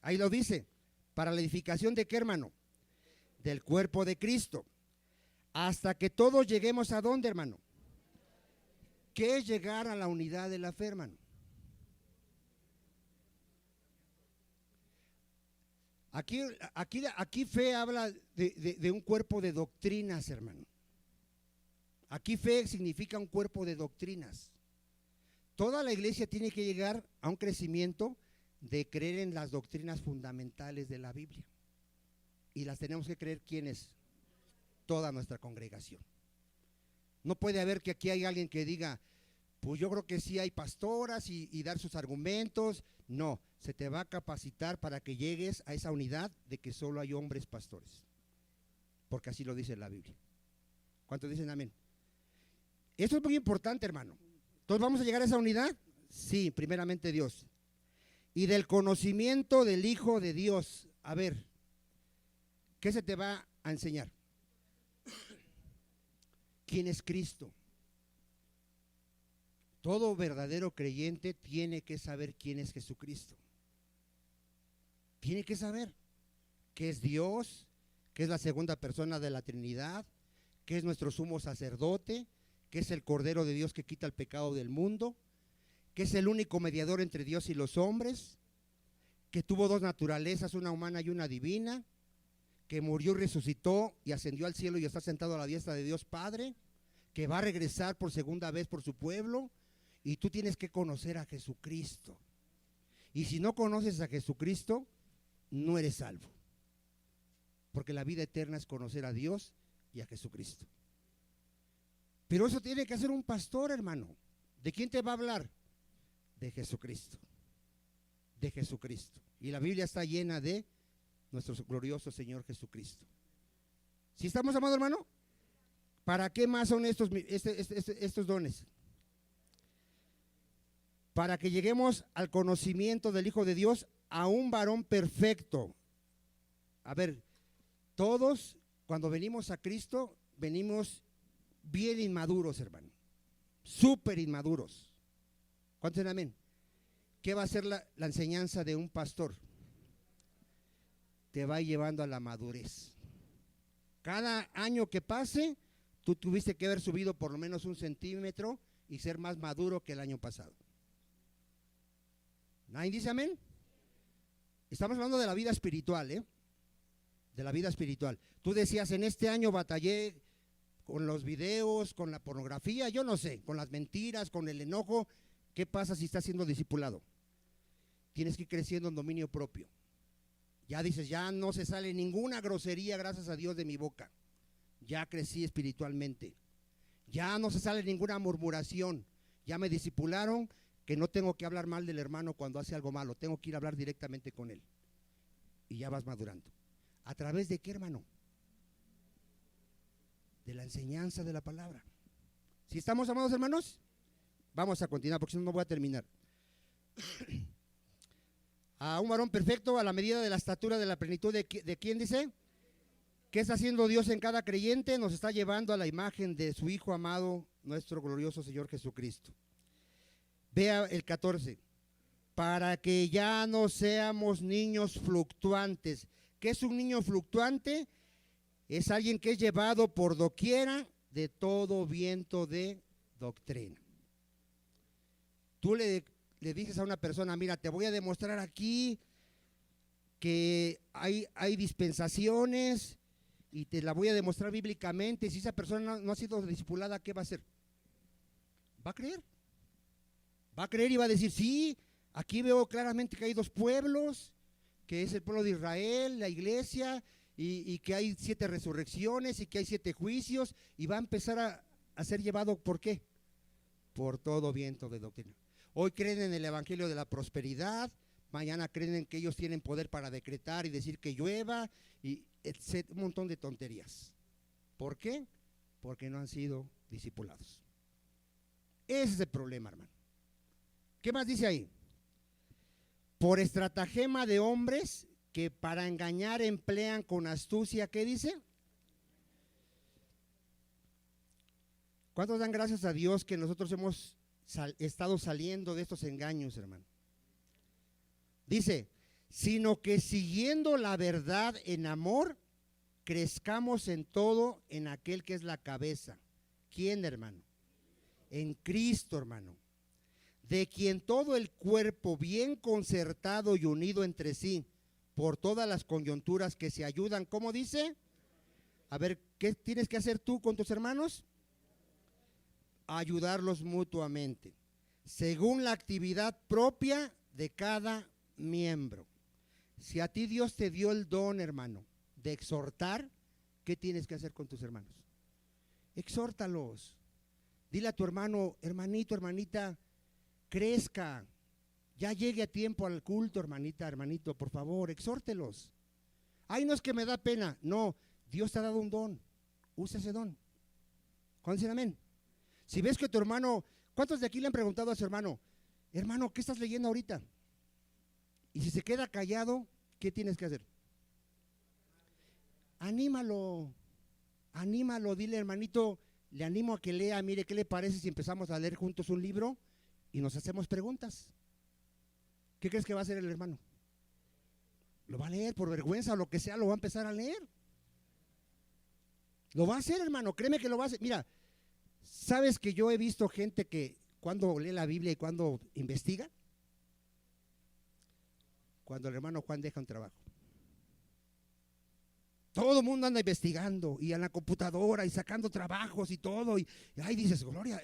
Ahí lo dice, para la edificación de ¿qué, hermano? Del cuerpo de Cristo. Hasta que todos lleguemos ¿a dónde, hermano? ¿Qué es llegar a la unidad de la fe, hermano? Aquí fe habla de un cuerpo de doctrinas, hermano. Aquí fe significa un cuerpo de doctrinas. Toda la iglesia tiene que llegar a un crecimiento de creer en las doctrinas fundamentales de la Biblia. Y las tenemos que creer ¿quiénes? Toda nuestra congregación. No puede haber que aquí hay alguien que diga, pues yo creo que sí hay pastoras y dar sus argumentos. No, se te va a capacitar para que llegues a esa unidad de que solo hay hombres pastores. Porque así lo dice la Biblia. ¿Cuántos dicen amén? Eso es muy importante, hermano. Entonces, ¿vamos a llegar a esa unidad? Sí, primeramente Dios. Y del conocimiento del Hijo de Dios. A ver, ¿qué se te va a enseñar? ¿Quién es Cristo? Todo verdadero creyente tiene que saber quién es Jesucristo. Tiene que saber que es Dios, que es la segunda persona de la Trinidad, que es nuestro sumo sacerdote, que es el Cordero de Dios que quita el pecado del mundo, que es el único mediador entre Dios y los hombres, que tuvo dos naturalezas, una humana y una divina, que murió y resucitó y ascendió al cielo y está sentado a la diestra de Dios Padre, que va a regresar por segunda vez por su pueblo, y tú tienes que conocer a Jesucristo. Y si no conoces a Jesucristo, no eres salvo, porque la vida eterna es conocer a Dios y a Jesucristo. Pero eso tiene que hacer un pastor, hermano. ¿De quién te va a hablar? De Jesucristo. De Jesucristo. Y la Biblia está llena de nuestro glorioso Señor Jesucristo. ¿Sí estamos, amado hermano? ¿Para qué más son estos dones? Para que lleguemos al conocimiento del Hijo de Dios, a un varón perfecto. A ver, todos cuando venimos a Cristo, venimos bien inmaduros, hermano. Súper inmaduros. ¿Cuántos dicen amén? ¿Qué va a ser la enseñanza de un pastor? Te va llevando a la madurez. Cada año que pase, tú tuviste que haber subido por lo menos 1 centímetro y ser más maduro que el año pasado. ¿Nadie dice amén? Estamos hablando de la vida espiritual, de la vida espiritual. Tú decías, en este año batallé con los videos, con la pornografía, yo no sé, con las mentiras, con el enojo. ¿Qué pasa si estás siendo discipulado? Tienes que ir creciendo en dominio propio. Ya dices, ya no se sale ninguna grosería, gracias a Dios, de mi boca. Ya crecí espiritualmente. Ya no se sale ninguna murmuración. Ya me discipularon que no tengo que hablar mal del hermano cuando hace algo malo. Tengo que ir a hablar directamente con él. Y ya vas madurando. ¿A través de qué, hermano? De la enseñanza de la palabra. ¿Sí estamos, amados hermanos? Vamos a continuar, porque si no, no voy a terminar. A un varón perfecto, a la medida de la estatura de la plenitud de ¿quién dice? ¿Qué está haciendo Dios en cada creyente? Nos está llevando a la imagen de su Hijo amado, nuestro glorioso Señor Jesucristo. Vea el 14. Para que ya no seamos niños fluctuantes. ¿Qué es un niño fluctuante? Es alguien que es llevado por doquiera de todo viento de doctrina. Tú le dices a una persona, mira, te voy a demostrar aquí que hay dispensaciones y te la voy a demostrar bíblicamente. Si esa persona no ha sido discipulada, ¿qué va a hacer? Va a creer. Va a creer y va a decir, sí, aquí veo claramente que hay 2 pueblos, que es el pueblo de Israel, la iglesia, y que hay 7 resurrecciones y que hay 7 juicios, y va a empezar a ser llevado, ¿por qué? Por todo viento de doctrina. Hoy creen en el evangelio de la prosperidad, mañana creen en que ellos tienen poder para decretar y decir que llueva, y un montón de tonterías. ¿Por qué? Porque no han sido discipulados. Ese es el problema, hermano. ¿Qué más dice ahí? Por estratagema de hombres que para engañar emplean con astucia, ¿qué dice? ¿Cuántos dan gracias a Dios que nosotros hemos estado saliendo de estos engaños, hermano? Dice, sino que siguiendo la verdad en amor, crezcamos en todo en aquel que es la cabeza. ¿Quién, hermano? En Cristo, hermano. De quien todo el cuerpo bien concertado y unido entre sí, por todas las coyunturas que se ayudan, ¿cómo dice? A ver, ¿qué tienes que hacer tú con tus hermanos? Ayudarlos mutuamente, según la actividad propia de cada miembro. Si a ti Dios te dio el don, hermano, de exhortar, ¿qué tienes que hacer con tus hermanos? Exhórtalos. Dile a tu hermano, hermanito, hermanita, crezca, ya llegue a tiempo al culto, hermanita, hermanito, por favor, exhórtelos. Ay, no es que me da pena. No, Dios te ha dado un don, usa ese don. ¿Cuándo dicen amén? Si ves que tu hermano, ¿cuántos de aquí le han preguntado a su hermano, hermano, ¿qué estás leyendo ahorita? Y si se queda callado, ¿qué tienes que hacer? Anímalo, anímalo, dile, hermanito, le animo a que lea, mire, ¿qué le parece si empezamos a leer juntos un libro y nos hacemos preguntas? ¿Qué crees que va a hacer el hermano? Lo va a leer por vergüenza o lo que sea, lo va a empezar a leer. Lo va a hacer, hermano, créeme que lo va a hacer. Mira, ¿sabes que yo he visto gente que cuando lee la Biblia y cuando investiga? Cuando el hermano Juan deja un trabajo. Todo el mundo anda investigando y en la computadora y sacando trabajos y todo. Y ahí dices, gloria.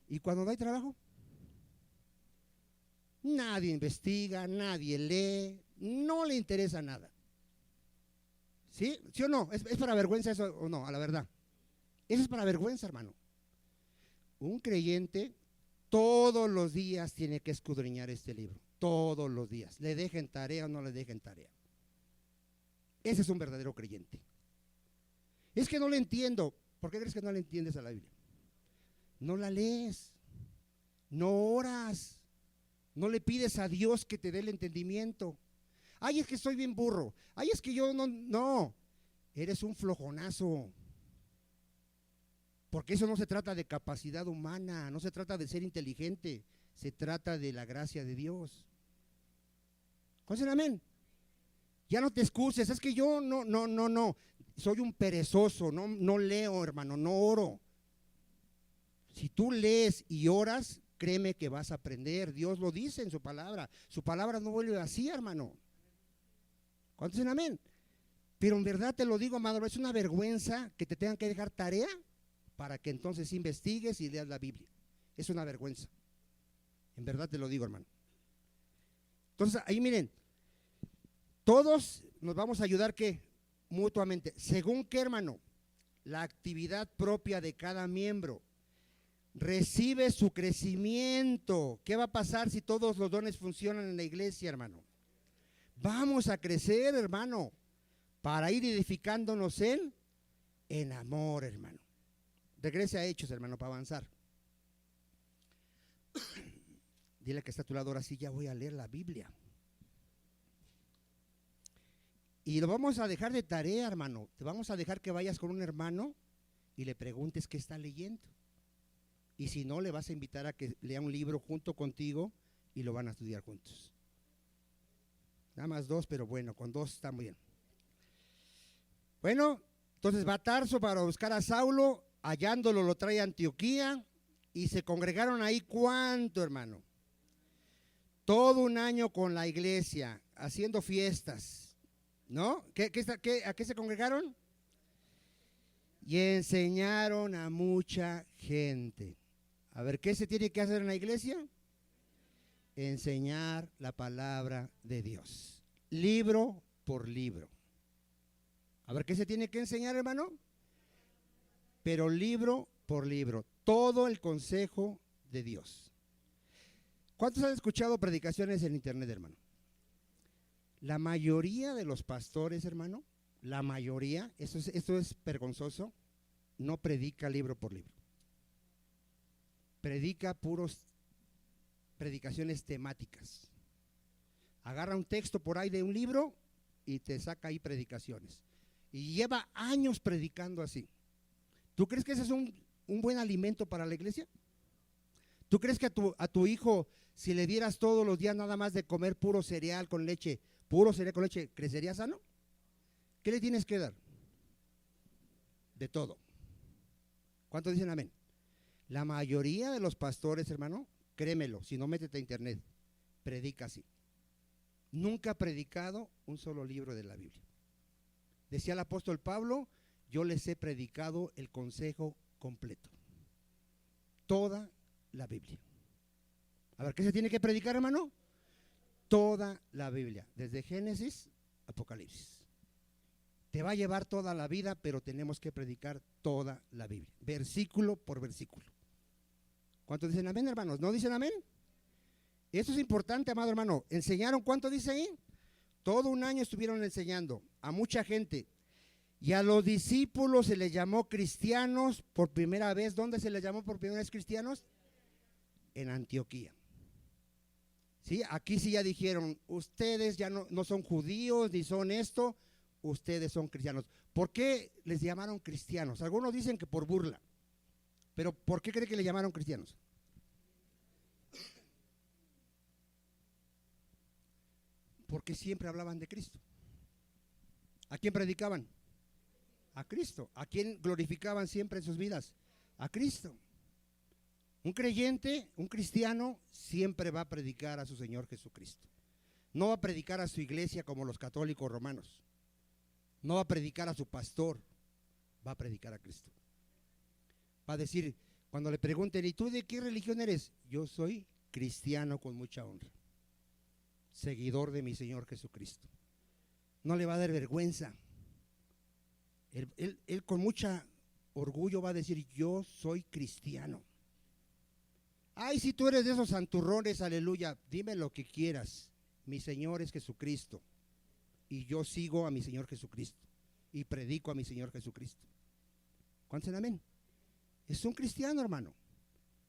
Y cuando no hay trabajo, nadie investiga, nadie lee, no le interesa nada. ¿Sí? ¿Sí o no? ¿Es para vergüenza eso o no? A la verdad. Eso es para vergüenza, hermano. Un creyente todos los días tiene que escudriñar este libro. Todos los días. Le dejen tarea o no le dejen tarea. Ese es un verdadero creyente. Es que no le entiendo. ¿Por qué crees que no le entiendes a la Biblia? No la lees. No oras. No le pides a Dios que te dé el entendimiento. Ay, es que soy bien burro. Ay, es que yo no. Eres un flojonazo. Porque eso no se trata de capacidad humana, no se trata de ser inteligente, se trata de la gracia de Dios. ¿Cuál es el amén? Ya no te excuses, es que yo no. Soy un perezoso, no leo, hermano, no oro. Si tú lees y oras, créeme que vas a aprender. Dios lo dice en su palabra. Su palabra no vuelve vacía, hermano. ¿Cuántos dicen amén? Pero en verdad te lo digo, amado, es una vergüenza que te tengan que dejar tarea para que entonces investigues y leas la Biblia. Es una vergüenza. En verdad te lo digo, hermano. Entonces, ahí miren, todos nos vamos a ayudar, ¿qué? Mutuamente. ¿Según qué, hermano? La actividad propia de cada miembro. Recibe su crecimiento. ¿Qué va a pasar si todos los dones funcionan en la iglesia, hermano? Vamos a crecer, hermano, para ir edificándonos en amor, hermano. Regrese a Hechos, hermano, para avanzar. Dile que está a tu lado, ahora sí ya voy a leer la Biblia. Y lo vamos a dejar de tarea, hermano. Te vamos a dejar que vayas con un hermano y le preguntes qué está leyendo. Y si no, le vas a invitar a que lea un libro junto contigo y lo van a estudiar juntos. Nada más 2, pero bueno, con 2 está muy bien. Bueno, entonces va a Tarso para buscar a Saulo. Hallándolo lo trae a Antioquía y se congregaron ahí, ¿cuánto, hermano? Todo un año con la iglesia, haciendo fiestas, ¿no? ¿A qué se congregaron? Y enseñaron a mucha gente. A ver, ¿qué se tiene que hacer en la iglesia? Enseñar la palabra de Dios, libro por libro. A ver, ¿qué se tiene que enseñar, hermano? Pero libro por libro, todo el consejo de Dios. ¿Cuántos han escuchado predicaciones en internet, hermano? La mayoría de los pastores, hermano, la mayoría, esto es vergonzoso, no predica libro por libro. Predica predicaciones temáticas. Agarra un texto por ahí de un libro y te saca ahí predicaciones. Y lleva años predicando así. ¿Tú crees que ese es un buen alimento para la iglesia? ¿Tú crees que a tu hijo, si le dieras todos los días nada más de comer puro cereal con leche, crecería sano? ¿Qué le tienes que dar? De todo. ¿Cuántos dicen amén? La mayoría de los pastores, hermano, créemelo, si no métete a internet, predica así. Nunca ha predicado un solo libro de la Biblia. Decía el apóstol Pablo, yo les he predicado el consejo completo. Toda la Biblia. A ver, ¿qué se tiene que predicar, hermano? Toda la Biblia, desde Génesis a Apocalipsis. Te va a llevar toda la vida, pero tenemos que predicar toda la Biblia, versículo por versículo. ¿Cuántos dicen amén, hermanos? ¿No dicen amén? Eso es importante, amado hermano. ¿Enseñaron cuánto dice ahí? Todo un año estuvieron enseñando a mucha gente. Y a los discípulos se les llamó cristianos por primera vez. ¿Dónde se les llamó por primera vez cristianos? En Antioquía. ¿Sí? Aquí sí ya dijeron, ustedes ya no son judíos ni son esto, ustedes son cristianos. ¿Por qué les llamaron cristianos? Algunos dicen que por burla, pero ¿por qué cree que le llamaron cristianos? Porque siempre hablaban de Cristo. ¿A quién predicaban? A Cristo. ¿A quién glorificaban siempre en sus vidas? A Cristo. Un creyente, un cristiano, siempre va a predicar a su Señor Jesucristo. No va a predicar a su iglesia como los católicos romanos. No va a predicar a su pastor, va a predicar a Cristo. Va a decir, cuando le pregunten, ¿y tú de qué religión eres? Yo soy cristiano con mucha honra, seguidor de mi Señor Jesucristo. No le va a dar vergüenza. Él con mucha orgullo va a decir, yo soy cristiano. Ay, si tú eres de esos santurrones, aleluya, dime lo que quieras. Mi Señor es Jesucristo y yo sigo a mi Señor Jesucristo y predico a mi Señor Jesucristo. ¿Cuántos dicen amén? Es un cristiano, hermano.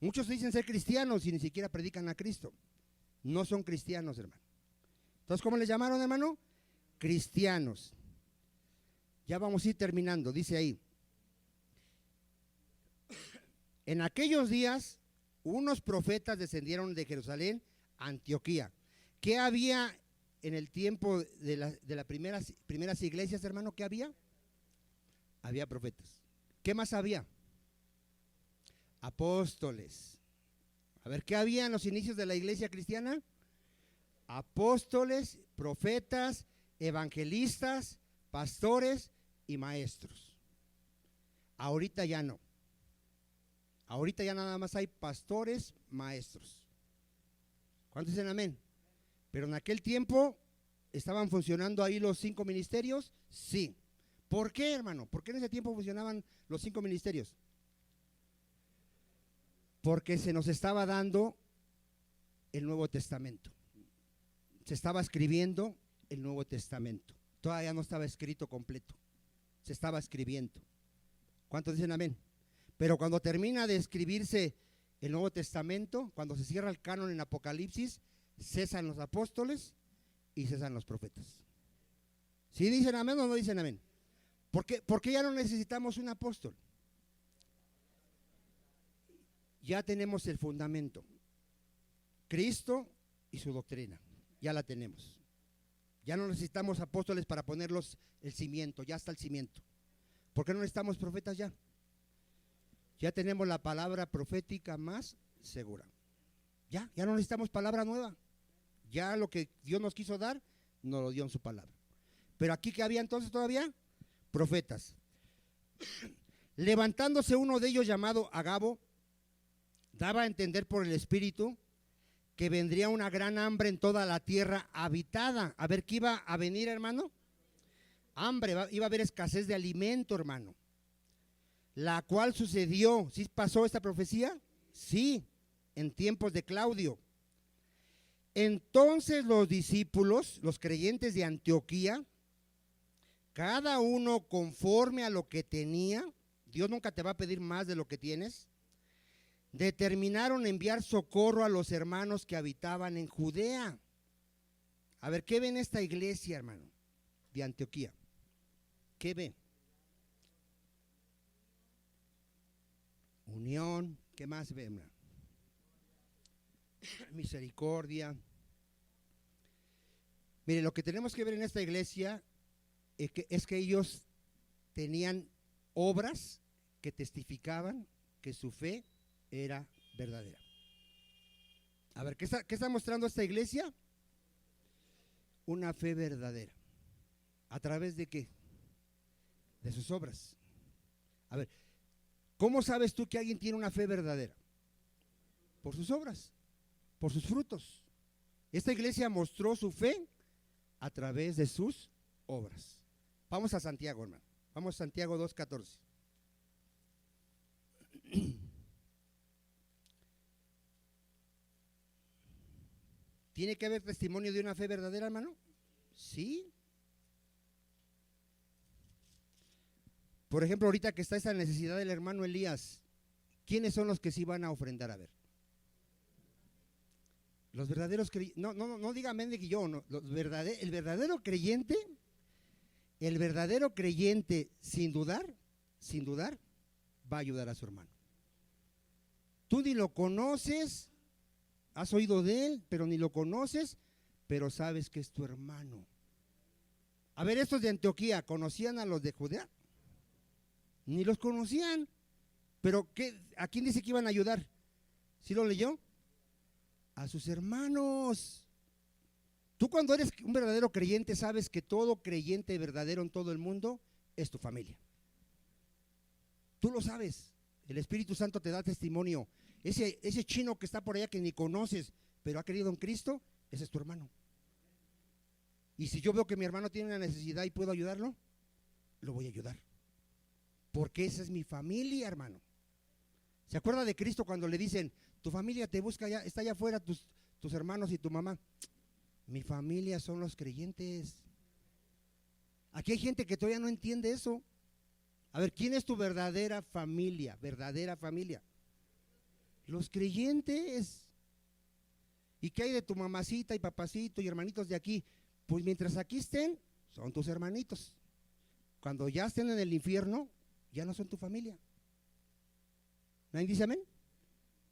Muchos dicen ser cristianos y ni siquiera predican a Cristo. No son cristianos, hermano. Entonces, ¿cómo les llamaron, hermano? Cristianos. Ya vamos a ir terminando, dice ahí. En aquellos días, unos profetas descendieron de Jerusalén a Antioquía. ¿Qué había en el tiempo de las primeras iglesias, hermano? ¿Qué había? Había profetas. ¿Qué más había? Apóstoles. A ver, ¿qué había en los inicios de la iglesia cristiana? Apóstoles, profetas, evangelistas, pastores y maestros. Ahorita ya no. Ahorita ya nada más hay pastores, maestros. ¿Cuántos dicen amén? Pero en aquel tiempo, ¿estaban funcionando ahí los 5 ministerios? Sí. ¿Por qué, hermano? ¿Por qué en ese tiempo funcionaban los 5 ministerios? Porque se nos estaba dando el Nuevo Testamento. Se estaba escribiendo el Nuevo Testamento. Todavía no estaba escrito completo. Se estaba escribiendo. ¿Cuántos dicen amén? Pero cuando termina de escribirse el Nuevo Testamento, cuando se cierra el canon en Apocalipsis, cesan los apóstoles y cesan los profetas. ¿Sí dicen amén o no dicen amén? ¿Por qué ya no necesitamos un apóstol? Ya tenemos el fundamento. Cristo y su doctrina. Ya la tenemos. Ya no necesitamos apóstoles para ponerlos el cimiento, ya está el cimiento. ¿Por qué no necesitamos profetas ya? Ya tenemos la palabra profética más segura. Ya no necesitamos palabra nueva. Ya lo que Dios nos quiso dar, nos lo dio en su palabra. Pero aquí, ¿qué había entonces todavía? Profetas. Levantándose uno de ellos llamado Agabo, daba a entender por el Espíritu que vendría una gran hambre en toda la tierra habitada. A ver, ¿qué iba a venir, hermano? Hambre, iba a haber escasez de alimento, hermano. La cual sucedió. ¿Sí pasó esta profecía? Sí, en tiempos de Claudio. Entonces los discípulos, los creyentes de Antioquía, cada uno conforme a lo que tenía, Dios nunca te va a pedir más de lo que tienes, determinaron enviar socorro a los hermanos que habitaban en Judea. A ver, ¿qué ve en esta iglesia, hermano, de Antioquía? ¿Qué ve? Unión, ¿qué más ve, hermano? Misericordia. Mire, lo que tenemos que ver en esta iglesia es que ellos tenían obras que testificaban que su fe era verdadera. A ver, ¿qué está mostrando esta iglesia? Una fe verdadera. ¿A través de qué? De sus obras. A ver, ¿cómo sabes tú que alguien tiene una fe verdadera? Por sus obras, por sus frutos. Esta iglesia mostró su fe a través de sus obras. Vamos a Santiago, hermano. Vamos a Santiago 2:14. ¿Tiene que haber testimonio de una fe verdadera, hermano? Sí. Por ejemplo, ahorita que está esa necesidad del hermano Elías, ¿quiénes son los que sí van a ofrendar? A ver. Los verdaderos creyentes, no diga amén de que yo, no, el verdadero creyente, sin dudar, va a ayudar a su hermano. Tú ni lo conoces, has oído de él, pero ni lo conoces, pero sabes que es tu hermano. A ver, estos de Antioquía, ¿conocían a los de Judea? Ni los conocían, pero ¿a quién dice que iban a ayudar? ¿Sí lo leyó? A sus hermanos. Tú cuando eres un verdadero creyente sabes que todo creyente verdadero en todo el mundo es tu familia. Tú lo sabes, el Espíritu Santo te da testimonio. Ese chino que está por allá que ni conoces, pero ha creído en Cristo, ese es tu hermano. Y si yo veo que mi hermano tiene una necesidad y puedo ayudarlo, lo voy a ayudar. Porque esa es mi familia, hermano. ¿Se acuerda de Cristo cuando le dicen, tu familia te busca allá, está allá afuera, tus hermanos y tu mamá? Mi familia son los creyentes. Aquí hay gente que todavía no entiende eso. A ver, ¿quién es tu verdadera familia? Verdadera familia. Los creyentes. ¿Y qué hay de tu mamacita y papacito y hermanitos de aquí? Pues mientras aquí estén, son tus hermanitos. Cuando ya estén en el infierno, ya no son tu familia. ¿Nadie dice amén?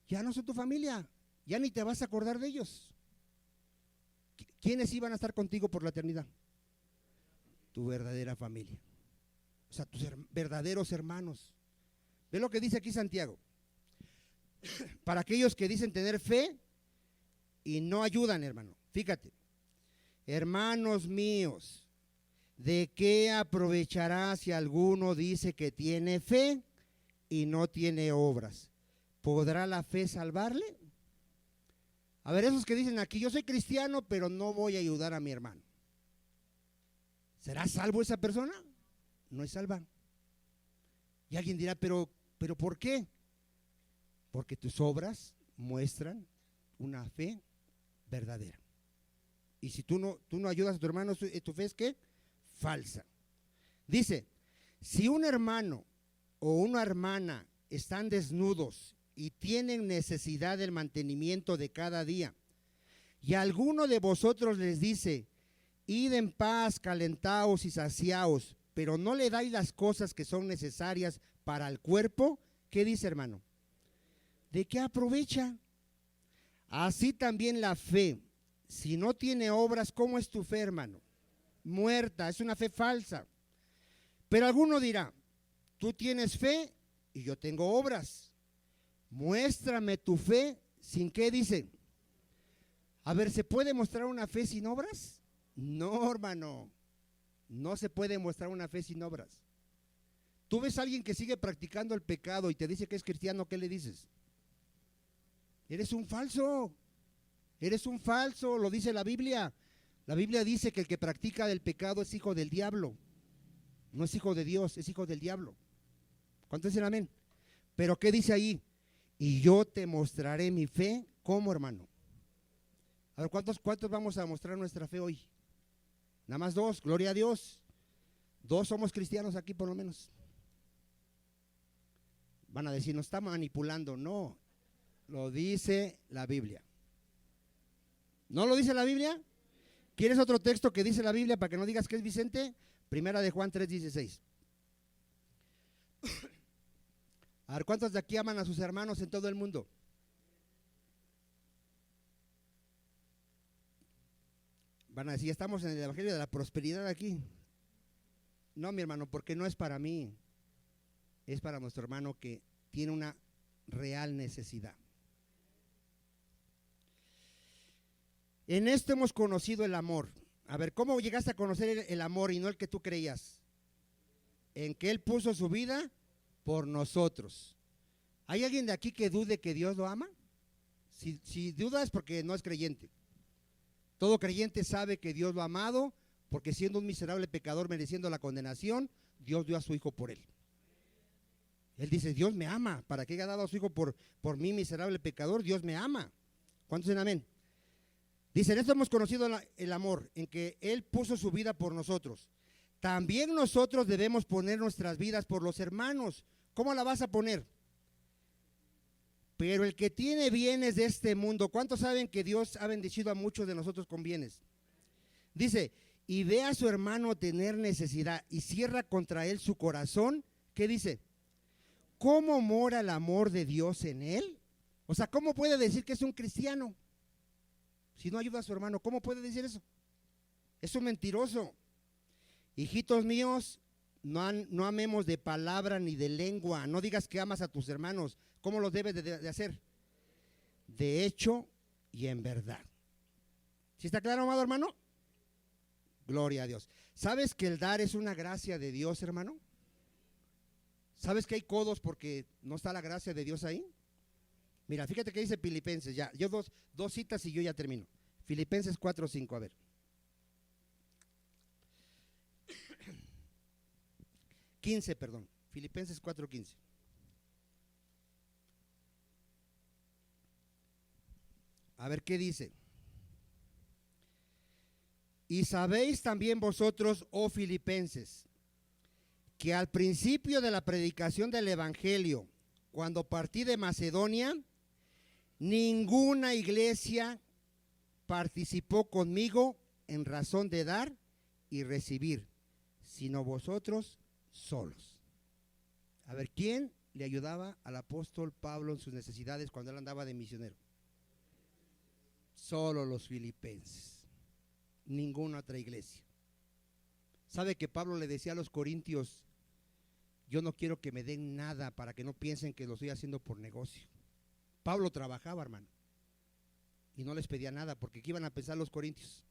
Ya no son tu familia, ya ni te vas a acordar de ellos. ¿Quiénes iban a estar contigo por la eternidad? Tu verdadera familia. O sea, tus verdaderos hermanos. Ve lo que dice aquí Santiago. Para aquellos que dicen tener fe y no ayudan, hermano. Fíjate, hermanos míos, ¿de qué aprovechará si alguno dice que tiene fe y no tiene obras? ¿Podrá la fe salvarle? A ver, esos que dicen aquí, yo soy cristiano, pero no voy a ayudar a mi hermano. ¿Será salvo esa persona? No es salva. Y alguien dirá, pero ¿por qué? Porque tus obras muestran una fe verdadera. Y si tú no ayudas a tu hermano, ¿tu fe es qué? Falsa. Dice, si un hermano o una hermana están desnudos y tienen necesidad del mantenimiento de cada día, y alguno de vosotros les dice, id en paz, calentaos y saciaos, pero no le dais las cosas que son necesarias para el cuerpo, ¿qué dice, hermano? ¿De qué aprovecha? Así también la fe, si no tiene obras, ¿cómo es tu fe, hermano? Muerta, es una fe falsa. Pero alguno dirá, tú tienes fe y yo tengo obras. Muéstrame tu fe sin qué, dice. A ver, ¿se puede mostrar una fe sin obras? No, hermano, no se puede mostrar una fe sin obras. Tú ves a alguien que sigue practicando el pecado y te dice que es cristiano, ¿qué le dices? Eres un falso, lo dice la Biblia. La Biblia dice que el que practica el pecado es hijo del diablo. No es hijo de Dios, es hijo del diablo. ¿Cuántos dicen amén? Pero ¿qué dice ahí? Y yo te mostraré mi fe, ¿cómo, hermano? A ver, ¿cuántos vamos a mostrar nuestra fe hoy? Nada más 2, gloria a Dios. 2 somos cristianos aquí por lo menos. Van a decir, nos está manipulando. No, lo dice la Biblia. ¿No lo dice la Biblia? ¿Quieres otro texto que dice la Biblia para que no digas que es Vicente? Primera de Juan 3:16. A ver, ¿cuántos de aquí aman a sus hermanos en todo el mundo? Van a decir, estamos en el Evangelio de la prosperidad aquí. No, mi hermano, porque no es para mí, es para nuestro hermano que tiene una real necesidad. En esto hemos conocido el amor. A ver, ¿cómo llegaste a conocer el amor y no el que tú creías? En que Él puso su vida por nosotros. ¿Hay alguien de aquí que dude que Dios lo ama? Si duda es porque no es creyente. Todo creyente sabe que Dios lo ha amado, porque siendo un miserable pecador mereciendo la condenación, Dios dio a su Hijo por él. Él dice, Dios me ama, ¿para qué haya dado a su Hijo por mí, miserable pecador? Dios me ama. ¿Cuántos dicen amén? Dice, en esto hemos conocido el amor, en que Él puso su vida por nosotros. También nosotros debemos poner nuestras vidas por los hermanos. ¿Cómo la vas a poner? Pero el que tiene bienes de este mundo, ¿cuántos saben que Dios ha bendecido a muchos de nosotros con bienes? Dice, y ve a su hermano tener necesidad y cierra contra él su corazón. ¿Qué dice? ¿Cómo mora el amor de Dios en él? O sea, ¿cómo puede decir que es un cristiano si no ayuda a su hermano? ¿Cómo puede decir eso? Es un mentiroso. Hijitos míos, no amemos de palabra ni de lengua. No digas que amas a tus hermanos. ¿Cómo los debes de hacer? De hecho y en verdad. ¿Sí está claro, amado hermano? Gloria a Dios. ¿Sabes que el dar es una gracia de Dios, hermano? ¿Sabes que hay codos porque no está la gracia de Dios ahí? Mira, fíjate que dice Filipenses, ya, yo dos citas y yo ya termino. Filipenses 4:5, a ver. Filipenses 4:15. A ver qué dice. Y sabéis también vosotros, oh filipenses, que al principio de la predicación del evangelio, cuando partí de Macedonia, ninguna iglesia participó conmigo en razón de dar y recibir, sino vosotros solos. A ver, ¿quién le ayudaba al apóstol Pablo en sus necesidades cuando él andaba de misionero? Solo los filipenses, ninguna otra iglesia. ¿Sabe que Pablo le decía a los corintios, yo no quiero que me den nada para que no piensen que lo estoy haciendo por negocio? Pablo trabajaba, hermano, y no les pedía nada, porque ¿qué iban a pensar los corintios?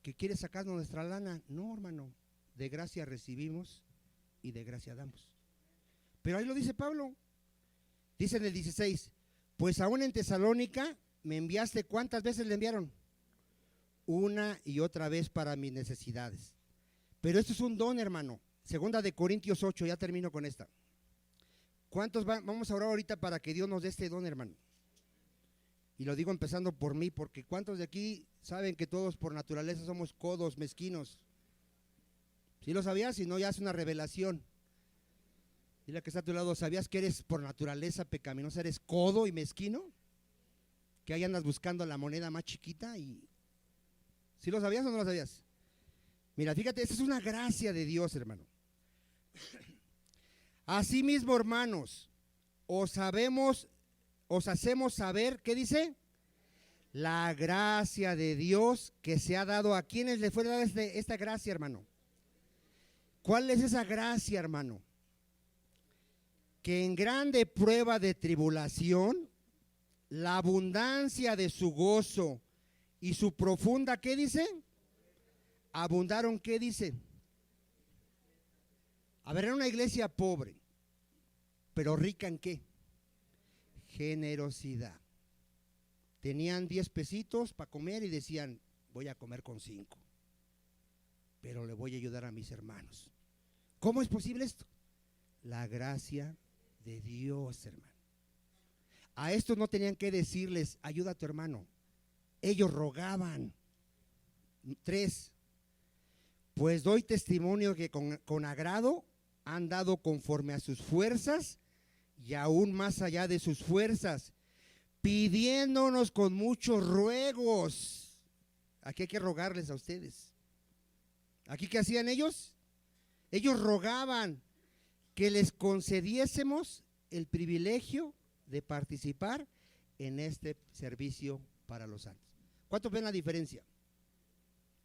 ¿Que quiere sacarnos nuestra lana? No, hermano, de gracia recibimos y de gracia damos. Pero ahí lo dice Pablo, dice en el 16, pues aún en Tesalónica me enviaste, ¿cuántas veces le enviaron? Una y otra vez para mis necesidades. Pero esto es un don, hermano. Segunda de Corintios 8, ya termino con esta. ¿Cuántos vamos a orar ahorita para que Dios nos dé este don, hermano? Y lo digo empezando por mí, porque ¿cuántos de aquí saben que todos por naturaleza somos codos, mezquinos? ¿Sí lo sabías? Si no, ya es una revelación. Dile que está a tu lado, ¿sabías que eres por naturaleza pecaminosa? ¿Eres codo y mezquino? Que ahí andas buscando la moneda más chiquita y... ¿Sí lo sabías o no lo sabías? Mira, fíjate, esa es una gracia de Dios, hermano. Asimismo, hermanos, os hacemos saber, ¿qué dice? La gracia de Dios que se ha dado a quienes le fue dada esta gracia, hermano. ¿Cuál es esa gracia, hermano? Que en grande prueba de tribulación, la abundancia de su gozo y su profunda, ¿qué dice? Abundaron, ¿qué dice? A ver, era una iglesia pobre, pero rica ¿en qué? Generosidad. Tenían 10 pesitos para comer y decían, voy a comer con 5, pero le voy a ayudar a mis hermanos. ¿Cómo es posible esto? La gracia de Dios, hermano. A estos no tenían que decirles, ayuda a tu hermano. Ellos rogaban. 3, pues doy testimonio que con agrado han dado conforme a sus fuerzas y aún más allá de sus fuerzas, pidiéndonos con muchos ruegos. Aquí hay que rogarles a ustedes. ¿Aquí qué hacían ellos? Ellos rogaban que les concediésemos el privilegio de participar en este servicio para los santos. ¿Cuántos ven la diferencia?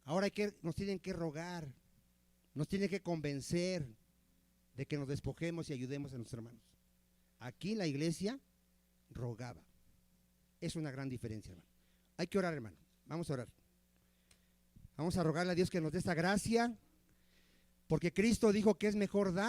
Ahora nos tienen que rogar, nos tienen que convencer de que nos despojemos y ayudemos a nuestros hermanos. Aquí la iglesia rogaba. Es una gran diferencia, hermano. Hay que orar, hermano. Vamos a orar. Vamos a rogarle a Dios que nos dé esta gracia, porque Cristo dijo que es mejor dar